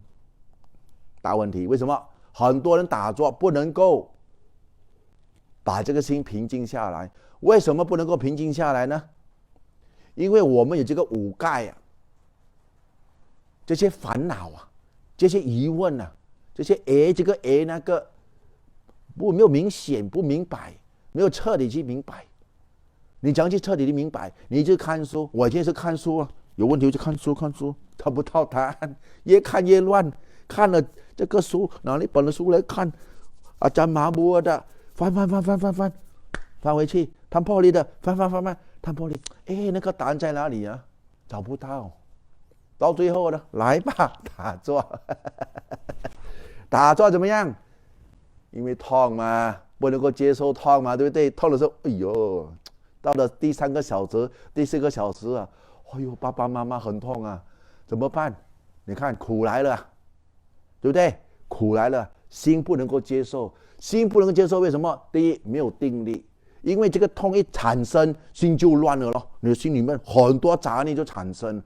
大问题。为什么很多人打坐不能够把这个心平静下来？为什么不能够平静下来呢？因为我们有这个五盖啊，这些烦恼啊，这些疑问啊，这些这个那个没有明显，不明白，没有彻底去明白。你怎样去彻底的明白？你就看书，我现在是看书啊，有问题就看书，找不到答案，越看越乱。看了这个书，拿了一本的书来看，阿占麻木的，翻回去，谈破例的，翻，谈破例，那个答案在哪里啊？找不到。到最后呢，来吧，打坐。打坐怎么样？因为痛嘛，不能够接受痛嘛，对不对？痛的时候，哎呦，到了第3个小时、第4个小时啊，哎呦，爸爸妈妈很痛啊，怎么办？你看苦来了，对不对？苦来了，心不能够接受，为什么？第一，没有定力。因为这个痛一产生，心就乱了咯。你的心里面很多杂念就产生，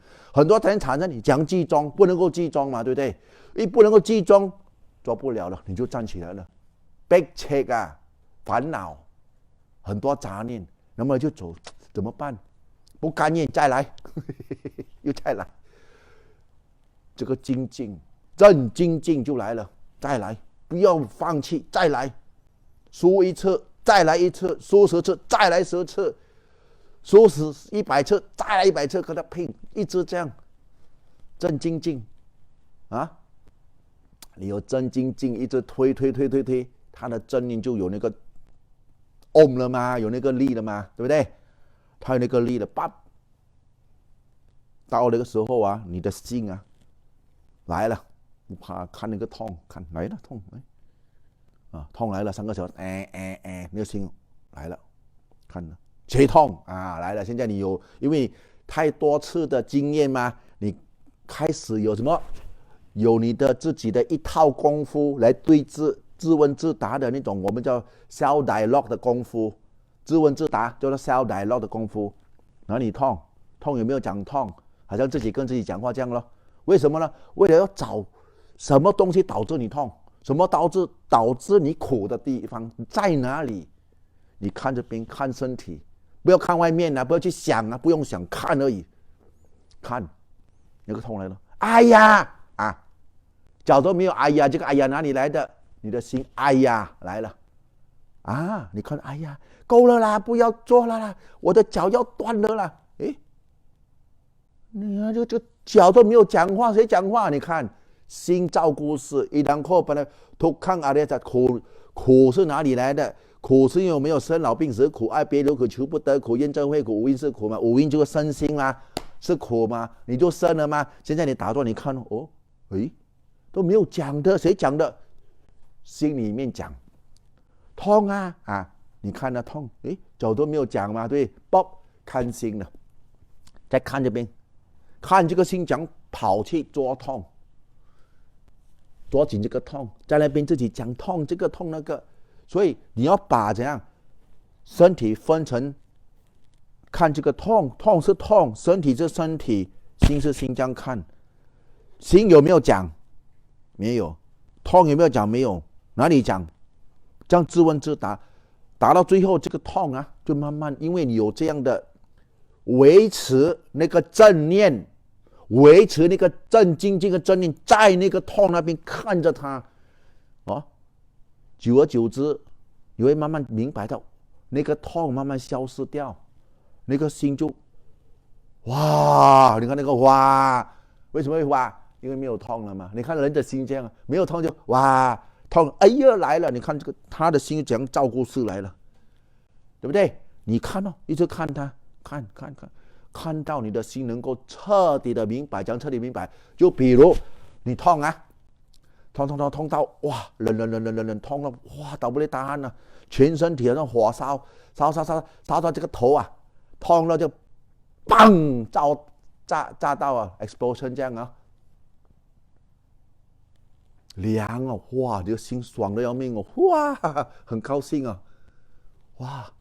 你讲集中，不能够集中嘛，对不对？一不能够集中，做不了了，你就站起来了。逼切啊，烦恼，很多杂念，那么就走，怎么办？不甘愿再来，又再来。这个精进，正精进就来了，再来，不要放弃，再来，输一次。再来一次，输10次，再来10次，输100次，再来100次，跟他拼，一直这样，正精进啊！你有正精进，一直推，他的正念就有那个了嘛，有那个力了嘛，对不对？他有那个力了，到那个时候啊，你的心啊来了，不怕看那个痛，看来了痛，痛来了3个小时，那个心来了，看了，谁痛啊？来了，现在你有，因为太多次的经验嘛，你开始有什么？有你的自己的一套功夫来对峙、自问自答的那种，我们叫 self dialogue 的功夫，自问自答叫做 self dialogue 的功夫。哪里痛？痛有没有讲痛？好像自己跟自己讲话这样咯。为什么呢？为了要找什么东西导致你痛。什么导致你苦的地方在哪里？你看这边，看身体，不要看外面啊，不要去想啊，不用想，看而已。看，那个痛来了，哎呀啊，脚都没有，哎呀，这个哎呀哪里来的？你的心，哎呀来了，啊，你看，哎呀，够了啦，不要做了啦，我的脚要断了啦，你看这脚都没有讲话，谁讲话？你看。心造故事，然后本来ทุกขังอริยสัจ苦是哪里来的？苦是有没有生老病死苦、爱别离苦、求不得苦、怨憎会苦，五蕴是苦嘛？五蕴就是身心嘛，是苦嘛？你就生了吗？现在你打坐，你看都没有讲的，谁讲的？心里面讲，痛啊，你看了痛，走都没有讲嘛，对，看心了，再看这边，看这个心讲跑去捉痛。捉紧这个痛，在那边自己讲痛，这个痛那个，所以你要把怎样身体分成，看这个痛，痛是痛，身体是身体，心是心，这样看。心有没有讲？没有。痛有没有讲？没有。哪里讲？这样自问自答，答到最后，这个痛啊，就慢慢，因为你有这样的维持那个正念，维持那个正精进的正念，在那个痛那边看着它，久而久之，你会慢慢明白到，那个痛慢慢消失掉，那个心就，哇！你看那个哇，为什么会哇？因为没有痛了嘛。你看人的心这样，没有痛就哇痛，哎呀来了！你看这个他的心怎样照顾事来了，对不对？你看哦，一直看他，看到你的心能够彻底的明白，讲彻底明白。就比如你痛啊，痛到哇，冷痛了，哇，倒不来大汗了，全身体好像火烧到这个头啊，痛了就砰炸到啊 ，explosion 这样啊，凉哦，哇，你的心爽的要命哦，哇，很高兴啊，哇，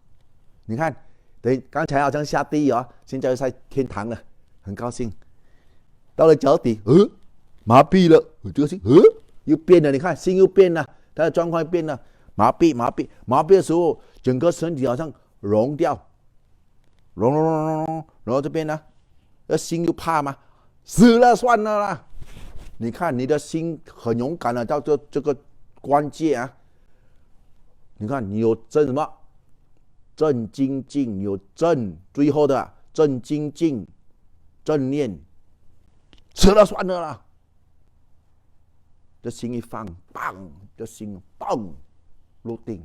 你看，对，刚才好像下地狱哦，现在在天堂了，很高兴。到了脚底，麻痹了，这个心，又变了，你看心又变了，他的状况变了，麻痹的时候，整个身体好像融掉，融，然后这边呢，心又怕吗？死了算了啦。你看你的心很勇敢了，到这个关键啊，你看你有正什么？正精进，有正最后的正精进，正念，死了算了啦。这心一放，砰！这心砰入定，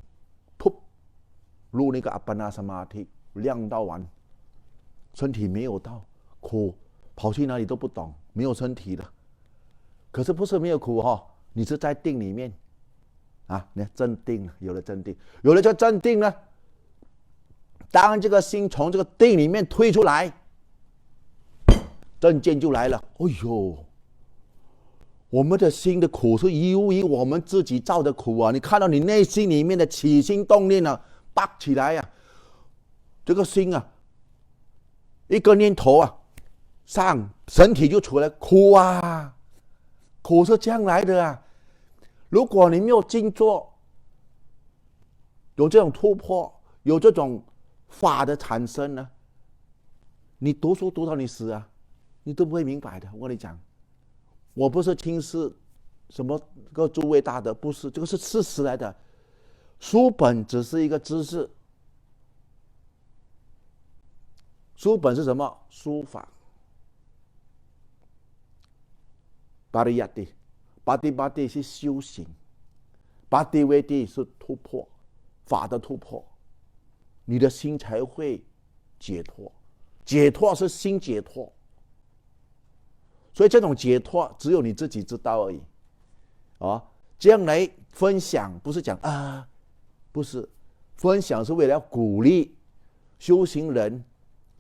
噗，入那个阿般那萨玛提，亮到完，身体没有到，苦跑去哪里都不懂，没有身体的。可是不是没有苦你是在定里面啊，你镇定，有了镇定，有了这镇定呢，当这个心从这个定里面退出来，正见就来了。哎呦！我们的心的苦是由于我们自己造的苦啊！你看到你内心里面的起心动念啊，拔起来啊，这个心啊，一个念头啊，上身体就出来苦啊，苦是这样来的啊！如果你没有静坐，有这种突破，有这种法的产生呢，你读书读到你死啊，你都不会明白的。我跟你讲。我不是轻视什么个诸位大德，不是，这个是事实来的。书本只是一个知识，书本是什么？书法。巴利亚蒂，巴蒂是修行，巴蒂维蒂是突破，法的突破，你的心才会解脱，解脱是心解脱。所以这种解脱只有你自己知道而已，这样来分享不是讲啊，不是，分享是为了要鼓励修行人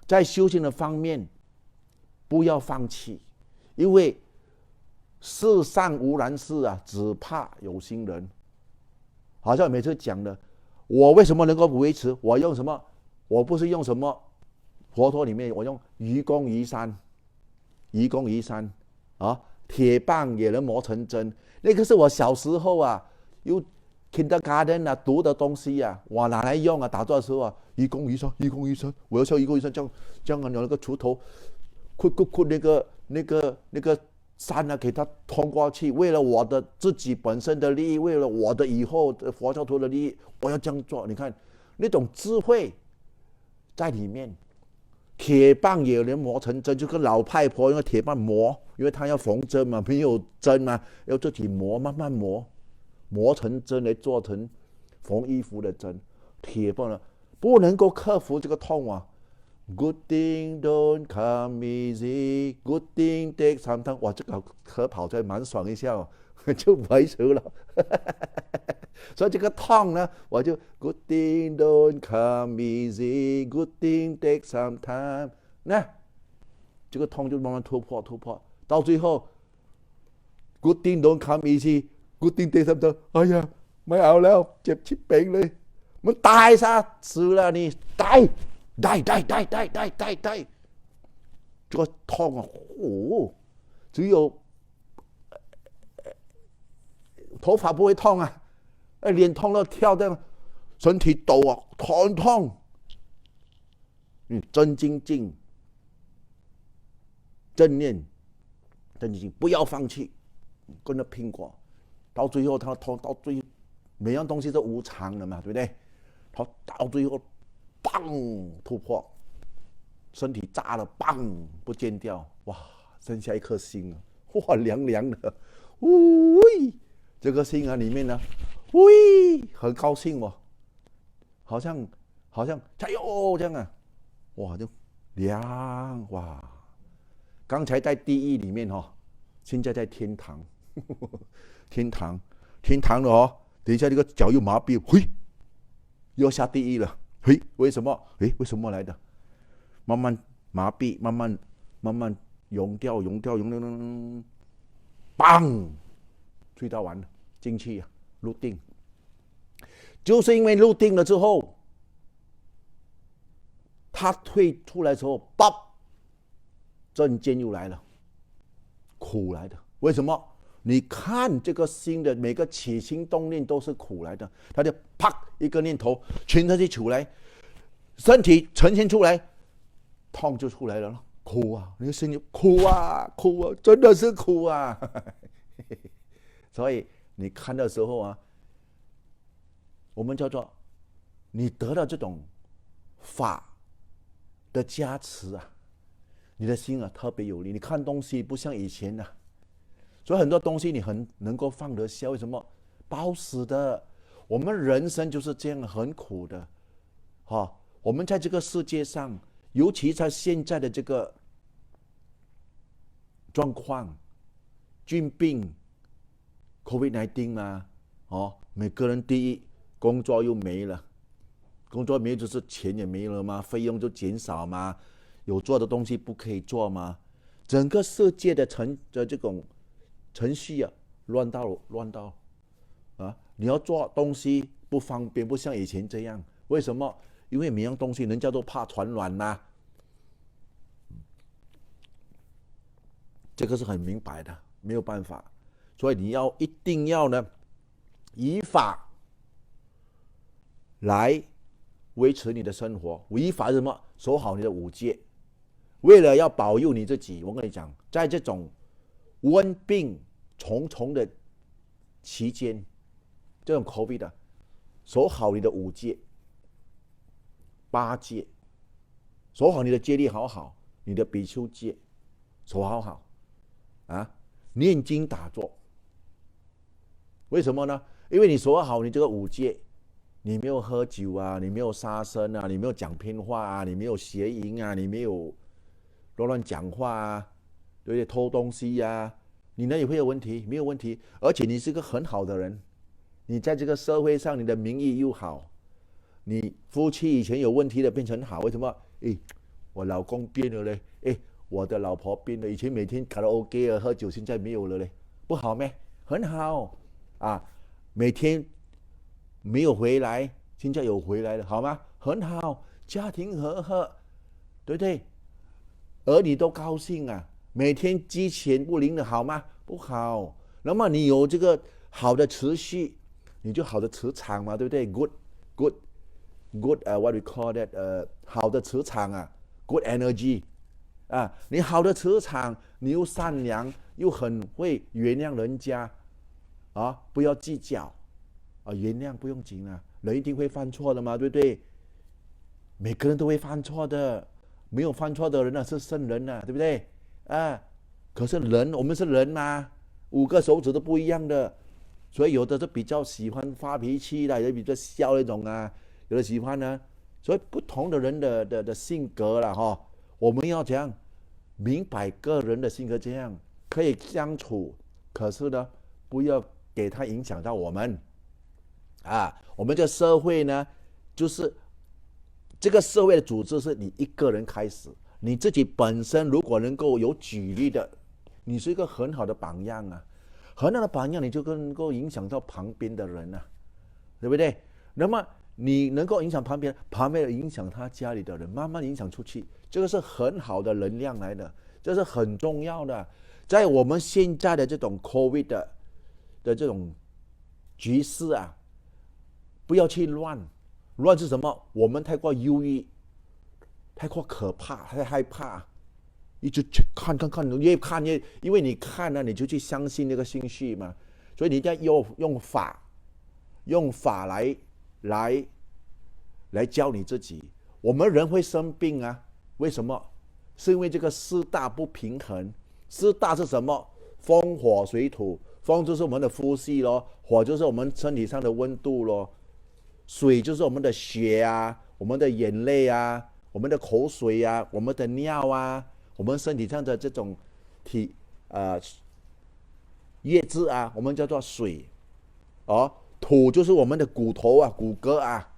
在修行的方面不要放弃，因为世上无难事啊，只怕有心人。好像每次讲的，我为什么能够维持？我用什么？我不是用什么佛陀里面，我用愚公移山。愚公移山啊，铁棒也能磨成针。那个是我小时候啊，有 kindergarten 啊读的东西啊，我拿来用啊，打坐的时候啊，愚公移山，我要像愚公移山这样用那个锄头，ขุ那个山啊，给它通过去。为了我的自己本身的利益，为了我的以后的佛教徒的利益，我要这样做。你看那种智慧在里面。铁棒也能磨成针，就跟老太婆用铁棒磨，因为她要缝针嘛，没有针嘛，要自己磨，慢慢磨成针来做成缝衣服的针。铁棒呢，不能够克服这个痛啊。Good thing don't come easy, good thing takes some time。哇，这个可跑出来蛮爽一下哦，就维持了。所以这个痛呢，我就 Good thing don't come easy, good thing takes some time。那这个痛就慢慢突破，到最後 good thing don't come easy， good thing takes some time。哎呀，ไม่เอาแล้วเจ็บชิบเป่งเลย我们逮他死了，你逮，这个痛啊！只有头发不会痛啊，脸痛了跳的，身体抖啊，很痛。真精进，正念，真精进，不要放弃，跟着拼过，到最后他痛，到最后每样东西都无常的嘛，对不对？他到最后，砰突破，身体炸了，砰不见掉，哇，剩下一颗心啊，哇，凉凉的，喂，这个心啊里面呢，喂，很高兴哦，好像加油这样啊，哇，就凉哇！刚才在地狱里面哦，现在在天堂，天堂的哦，等一下这个脚又麻痹，嘿，又下地狱了，嘿，为什么？为什么来的？慢慢麻痹，慢慢溶掉，砰，睡到完了，进去啊，入定，就是因为入定了之后。他退出来之后，ปั๊，正见又来了，苦来的。为什么？你看这个心的每个起心动念都是苦来的，他就啪一个念头，全身就出来，身体呈现出来，痛就出来了，苦啊！你的心就苦啊，真的是苦啊！所以你看的时候啊，我们叫做你得到这种法的加持啊，你的心啊特别有力。你看东西不像以前啊，所以很多东西你很能够放得下。为什么？饱死的。我们人生就是这样，很苦的。我们在这个世界上，尤其在现在的这个状况，菌病 COVID-19 嘛，每个人第一工作又没了。工作没有就是钱也没了吗？费用就减少吗？有做的东西不可以做吗？整个世界的这种程序啊，乱到啊！你要做东西不方便，不像以前这样。为什么？因为每样东西人家都怕传染呐，这个是很明白的，没有办法。所以你一定要呢，以法来维持你的生活。依法是什么？守好你的五戒。为了要保佑你自己，我跟你讲，在这种瘟病重重的期间，这种 COVID 的，守好你的五戒、八戒，守好你的戒律好好，你的比丘戒守好啊，念经打坐。为什么呢？因为你守好你这个五戒。你没有喝酒啊，你没有杀生啊，你没有讲偏话啊，你没有邪淫啊，你没有乱讲话啊，对不对？偷东西啊，你那也会有问题？没有问题。而且你是个很好的人，你在这个社会上你的名誉又好，你夫妻以前有问题的变成好，为什么？我老公变了嘞，我的老婆变了，以前每天卡拉 OK 啊喝酒，现在没有了嘞，不好咩？很好啊，每天。没有回来，现在有回来了，好吗？很好，家庭和和，对不对？儿女都高兴啊，每天鸡犬不宁的好吗？不好。那么你有这个好的持续，你就好的磁场嘛，对不对 ？Good， what we call that，好的磁场啊 ，good energy 啊，你好的磁场，你又善良，又很会原谅人家啊，不要计较。原谅不用紧啊，人一定会犯错的嘛，对不对？每个人都会犯错的，没有犯错的人是圣人对不对？可是我们是人嘛，5个手指都不一样的，所以有的是比较喜欢发脾气的，有的比较笑那种有的喜欢呢，所以不同的人的性格啦我们要怎样明白个人的性格，这样可以相处，可是呢，不要给他影响到我们。我们这个社会呢，就是这个社会的组织是你一个人开始，你自己本身如果能够有举例的，你是一个很好的榜样很好的榜样，你就能够影响到旁边的人对不对？那么你能够影响旁边，旁边影响他家里的人，慢慢影响出去，这个是很好的能量来的，这是很重要的。在我们现在的这种 COVID 的这种局势啊，不要去乱是什么？我们太过忧郁，太过可怕，太害怕，一直去看，越看越，因为你看了你就去相信那个信息嘛，所以你一定要用法来教你自己。我们人会生病啊，为什么？是因为这个四大不平衡。四大是什么？风火水土。风就是我们的呼吸咯，火就是我们身体上的温度咯，水就是我们的血啊，我们的眼泪啊，我们的口水啊，我们的尿啊，我们身体上的这种液质啊，我们叫做水。土就是我们的骨头啊，骨骼啊，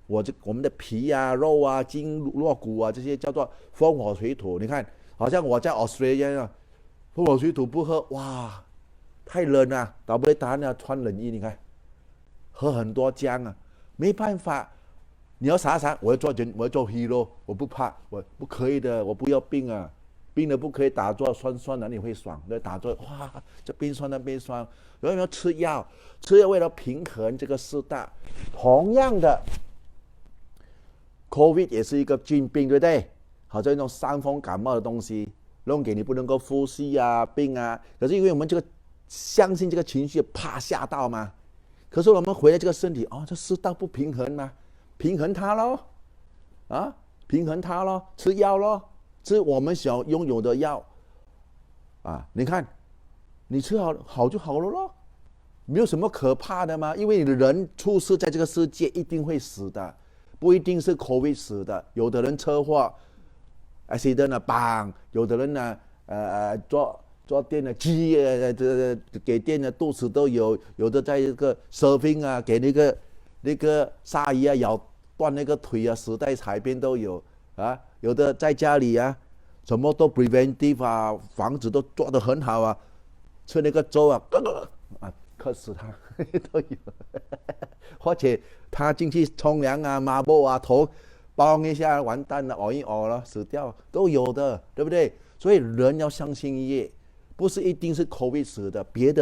我们的皮啊、肉啊、筋络骨啊，这些叫做风火水土。你看，好像我在 Australia 啊，风火水土不喝，哇，太冷了，倒不打算要穿冷衣。你看，喝很多姜啊，没办法。你要啥？我要做 hero， 我不怕，我不可以的，我不要病啊，病了不可以打坐，酸哪里会爽？那打坐，哇，这边酸那边酸，有没有吃药？吃药为了平衡这个四大。同样的 ，COVID 也是一个菌病，对不对？好像那种伤风感冒的东西，弄给你不能够呼吸啊，病啊。可是因为我们这个相信这个情绪，怕吓到嘛。可是我们回来这个身体，这四大不平衡嘛，平衡它咯，平衡它咯，吃药咯，吃我们想拥有的药，你看，你吃好就好了咯。没有什么可怕的嘛，因为你的人出世在这个世界一定会死的，不一定是 COVID 死的，有的人车祸 accident 啊，有的人呢做电的鸡给电的肚子都有，有的在这个 surfing 啊，给那个鲨鱼啊咬断那个腿啊，死在海边都有啊，有的在家里啊，什么都 preventive 啊，房子都做得很好啊，吃那个粥啊，克死他都有，或者他进去冲凉啊、抹布啊、头帮一下完蛋了，熬一熬了死掉都有的，对不对？所以人要相信业，不是一定是 COVID 死的，别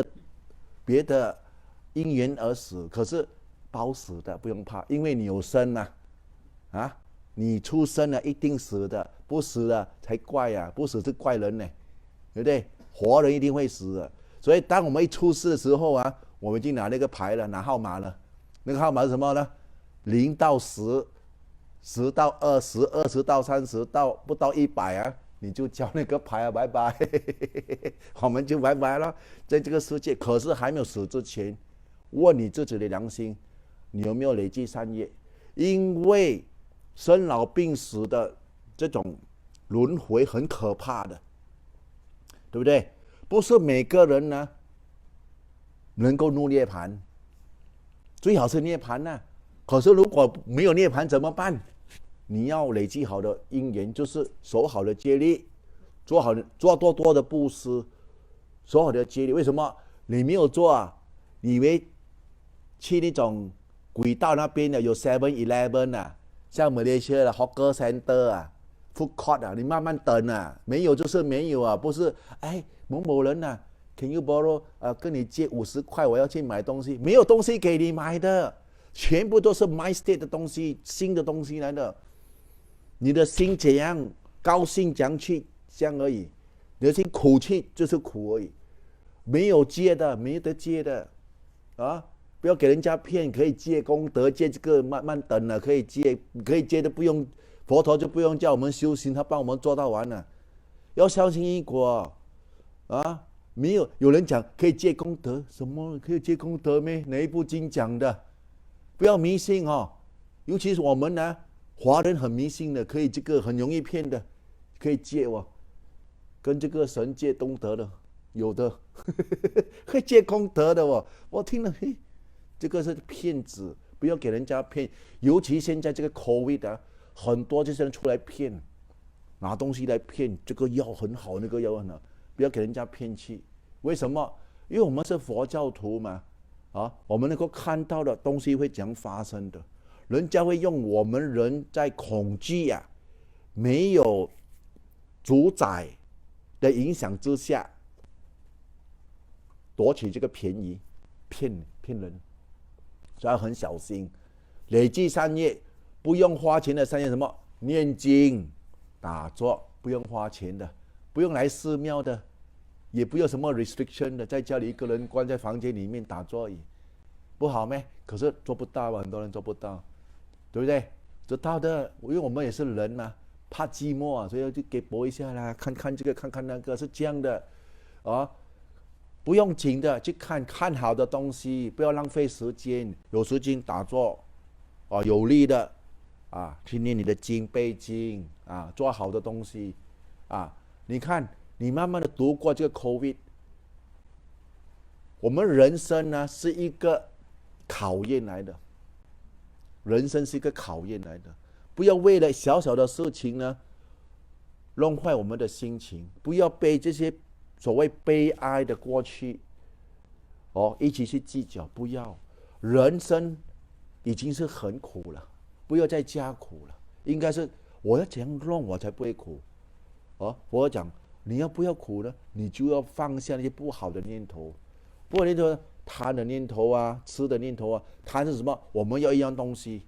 的因缘而死，可是包死的不用怕，因为你有生啊，你出生了一定死的，不死的才怪啊，不死是怪人呢，对不对？活人一定会死的。所以当我们一出世的时候啊，我们已经拿那个牌了，拿号码了。那个号码是什么呢？0到10， 10到20， 20到30，不到100啊，你就交那个牌啊，拜拜，我们就拜拜了。在这个世界，可是还没有死之前，问你自己的良心，你有没有累积善业？因为生老病死的这种轮回很可怕的，对不对？不是每个人呢能够入涅槃，最好是涅槃啊。可是如果没有涅槃怎么办？你要累积好的因缘，就是守好的戒律，做多的布施，守好的戒律。为什么你没有做啊？你以为去那种轨道那边的有 7-Eleven 啊，像马来西亚的 Hawker Center 啊、Food Court 啊，你慢慢等啊，没有就是没有啊，不是某人啊 ，Can you borrow？ 跟你借50块，我要去买东西，没有东西给你买的，全部都是 My State 的东西，新的东西来的。你的心怎样高兴怎样去，这样而已。你的心苦去就是苦而已，没有借的，没得借的啊！不要给人家骗，可以借功德，借这个慢慢等了，可以借的不用，佛陀就不用叫我们修行，他帮我们做到完了。要相信因果。没有人讲可以借功德，什么可以借功德咩？哪一部经讲的？不要迷信尤其是我们呢，华人很迷信的，可以这个很容易骗的，可以借跟这个神借功德的，有的会借功德的我听了这个是骗子，不要给人家骗，尤其现在这个 COVID 很多这些人出来骗，拿东西来骗，这个药很好，那个药很好。不要给人家骗去，为什么？因为我们是佛教徒嘛，我们能够看到的东西会怎样发生的。人家会用我们人在恐惧啊，没有主宰的影响之下，夺取这个便宜，骗人，所以要很小心。累积善业，不用花钱的善业什么？念经、打坐，不用花钱的，不用来寺庙的，也不用什么 restriction 的，在家里一个人关在房间里面打坐而已，不好咩？可是做不到啊，很多人做不到，对不对？知道的，因为我们也是人嘛，怕寂寞啊，所以就给播一下啦，看看这个，看看那个，是这样的，啊。不用紧的，去看好的东西，不要浪费时间。有时间打坐，有力的，去念你的经背经，做好的东西，你看，你慢慢的读过这个 COVID， 我们人生呢是一个考验来的，人生是一个考验来的，不要为了小小的事情呢弄坏我们的心情，不要被这些所谓悲哀的过去，一起去计较，不要。人生已经是很苦了，不要再加苦了。应该是我要怎样弄我才不会苦，我讲你要不要苦呢？你就要放下那些不好的念头，不好的念头，贪的念头啊，吃的念头啊。贪是什么？我们要一样东西，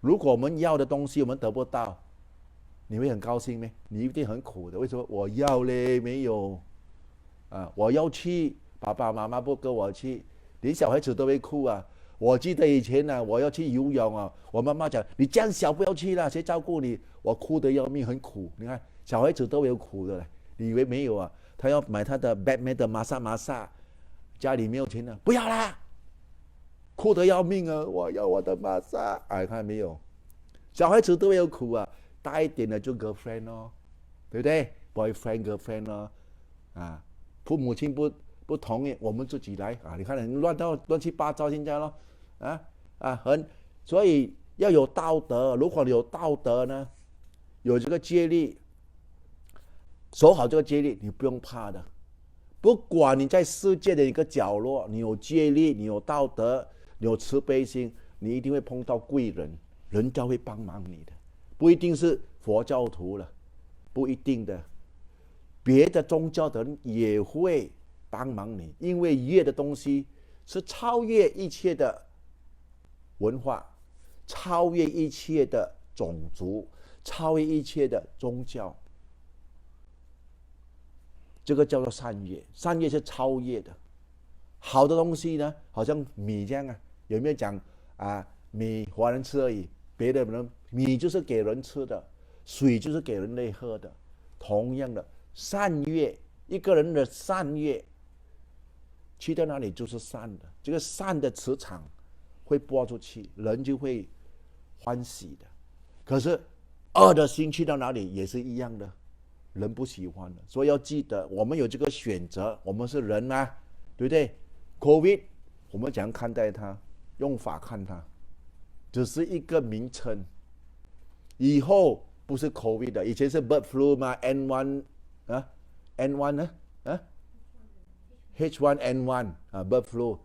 如果我们要的东西我们得不到，你会很高兴吗？你一定很苦的。为什么？我要嘞，没有，我要去，爸爸妈妈不跟我去，连小孩子都会哭啊。我记得以前我要去游泳啊，我妈妈讲你这样小不要去了，谁照顾你？我哭得要命，很苦。你看小孩子都有苦的，你以为没有啊？他要买他的 Batman 的玛莎，家里没有钱了，不要啦，哭得要命啊！我要我的玛莎，看没有？小孩子都有苦啊。大一点的就 girlfriend 对不对 ？boyfriend girlfriend 父母亲不同意，我们自己来你看人乱七八糟现在所以要有道德。如果你有道德呢，有这个戒律，守好这个戒律，你不用怕的。不管你在世界的一个角落，你有戒律，你有道德，你有慈悲心，你一定会碰到贵人，人家会帮忙你的。不一定是佛教徒了，不一定的，别的宗教的人也会帮忙你，因为业的东西是超越一切的文化，超越一切的种族，超越一切的宗教。这个叫做善业，善业是超越的。好的东西呢，好像米这样有没有讲米华人吃而已，别的人米就是给人吃的，水就是给人类喝的。同样的善业，一个人的善业去到哪里就是善的，这个善的磁场会播出去，人就会欢喜的。可是恶的心去到哪里也是一样的，人不喜欢的。所以要记得，我们有这个选择，我们是人嘛，对不对？ COVID 我们怎样看待它？用法看它，只是一个名称。以后不是 COVID 的，以前是 bird flu 嘛 ，N1 N1 呢H1N1 bird flu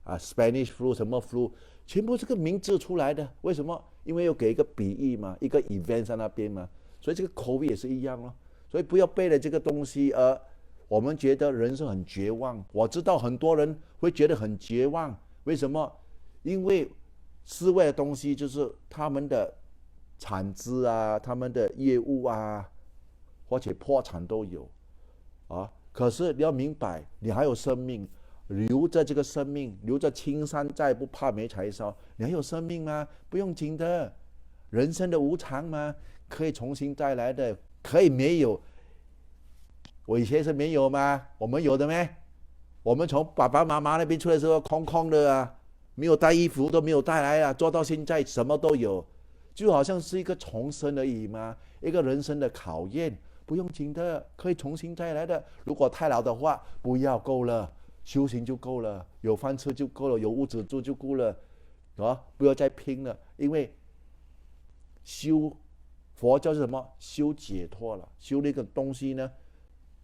Spanish flu 什么 flu， 全部这个名字出来的。为什么？因为要给一个比喻嘛，一个 event 在那边嘛，所以这个 COVID 也是一样咯。所以不要背了这个东西而我们觉得人生很绝望。我知道很多人会觉得很绝望，为什么？因为世外的东西就是他们的产值他们的业务或者破产都有可是你要明白，你还有生命，留着这个生命，留着青山在，不怕没柴烧。你还有生命吗？不用紧的，人生的无常吗？可以重新再来的，可以没有。我以前是没有吗？我们有的咩？我们从爸爸妈妈那边出来的时候空空的没有带衣服都没有带来做到现在什么都有，就好像是一个重生而已嘛，一个人生的考验。不用紧的，可以重新再来的。如果太老的话，不要，够了，修行就够了，有饭吃就够了，有屋子住就够了不要再拼了。因为修佛教是什么？修解脱了，修那个东西呢，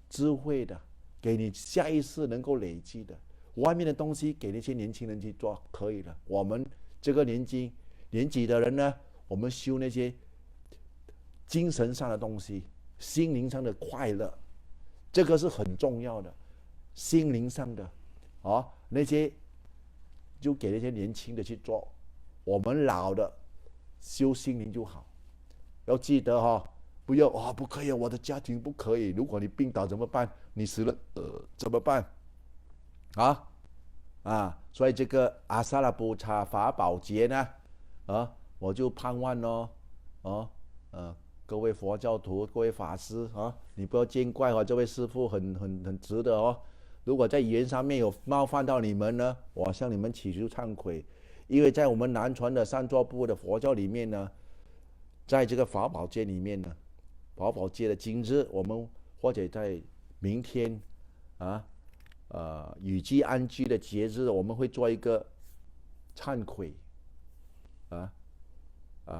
智慧的，给你下一世能够累积的。外面的东西给那些年轻人去做可以了，我们这个年纪的人呢，我们修那些精神上的东西，心灵上的快乐，这个是很重要的。心灵上的那些就给那些年轻的去做，我们老的修心灵就好。要记得不要不可以，我的家庭不可以。如果你病倒怎么办？你死了怎么办？所以这个阿萨拉布查法宝节呢，我就盼望各位佛教徒、各位法师你不要见怪这位师父很值得如果在语言上面有冒犯到你们呢，我向你们祈求忏悔。因为在我们南传的上座部的佛教里面呢，在这个法宝节里面呢，法宝节的今日，我们或者在明天雨季安居的节日，我们会做一个忏悔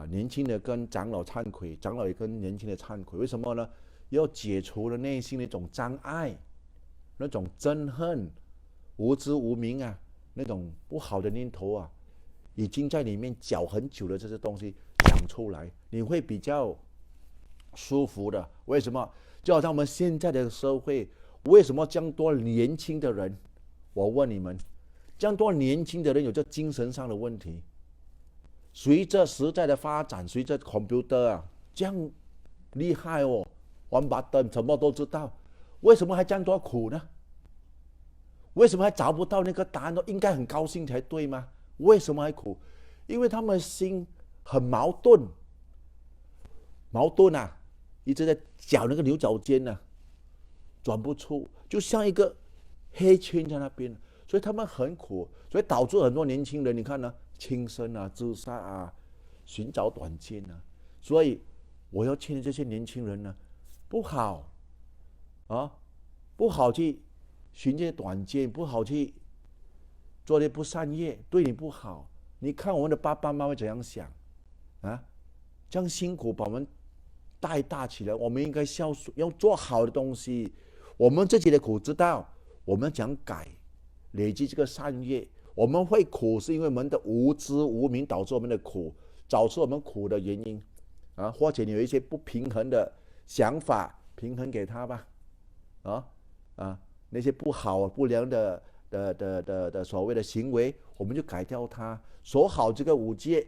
年轻的跟长老忏悔，长老也跟年轻的忏悔。为什么呢？要解除了内心的一种障碍，那种憎恨、无知无明那种不好的念头已经在里面搅很久的这些东西讲出来，你会比较舒服的。为什么？就好像我们现在的社会，为什么这样多年轻的人？我问你们，这样多年轻的人有这精神上的问题？随着时代的发展，随着 computer 这样厉害玩把灯什么都知道，为什么还这样多苦呢？为什么还找不到那个答案？都应该很高兴才对吗？为什么还苦？因为他们心很矛盾一直在搅那个牛角尖转不出，就像一个黑圈在那边，所以他们很苦，所以导致很多年轻人，你看轻生自杀寻找短见所以我要劝这些年轻人呢，不好去寻这些短见，不好去做这些不善业，对你不好。你看我们的爸爸妈妈会怎样想这样辛苦把我们带大起来，我们应该孝顺，要做好的东西。我们自己的苦知道，我们讲改，累积这个善业。我们会苦是因为我们的无知无明导致我们的苦，找出我们苦的原因或者你有一些不平衡的想法，平衡给他吧那些不好不良的所谓的行为，我们就改掉它，守好这个五戒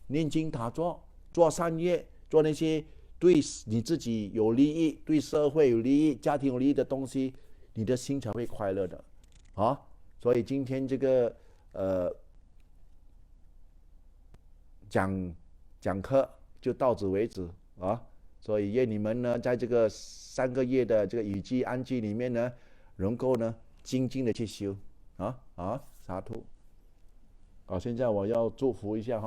念经打坐，做善业，做那些对你自己有利益、对社会有利益、家庭有利益的东西，你的心才会快乐的所以今天这个讲课就到此为止所以愿你们呢，在这个3个月的这个雨季安居里面呢，能够呢精进的去修洒脱。现在我要祝福一下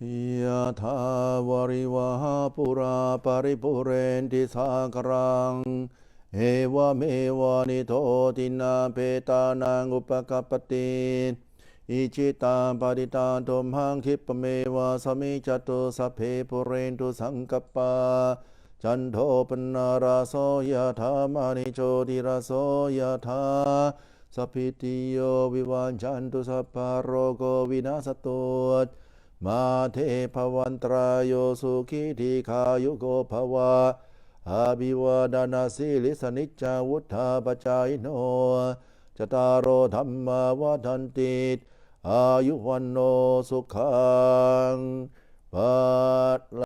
Yatha varivaha pura paripurenti sakarang Ewa mewa nito tina petanang upakapati Ichita padita domhang kipamewa samichatu sape purentu sangkapa Janto panaraso yatha manicho diraso yatha Sapitiyo vivanjantu saparogo vinasatut Mate pavantrayo sukhi dikayugo bhava Abhivadana silisanicca vuddha pacaino Cataro dhamma vadantit ayuvanno sukhang Patlang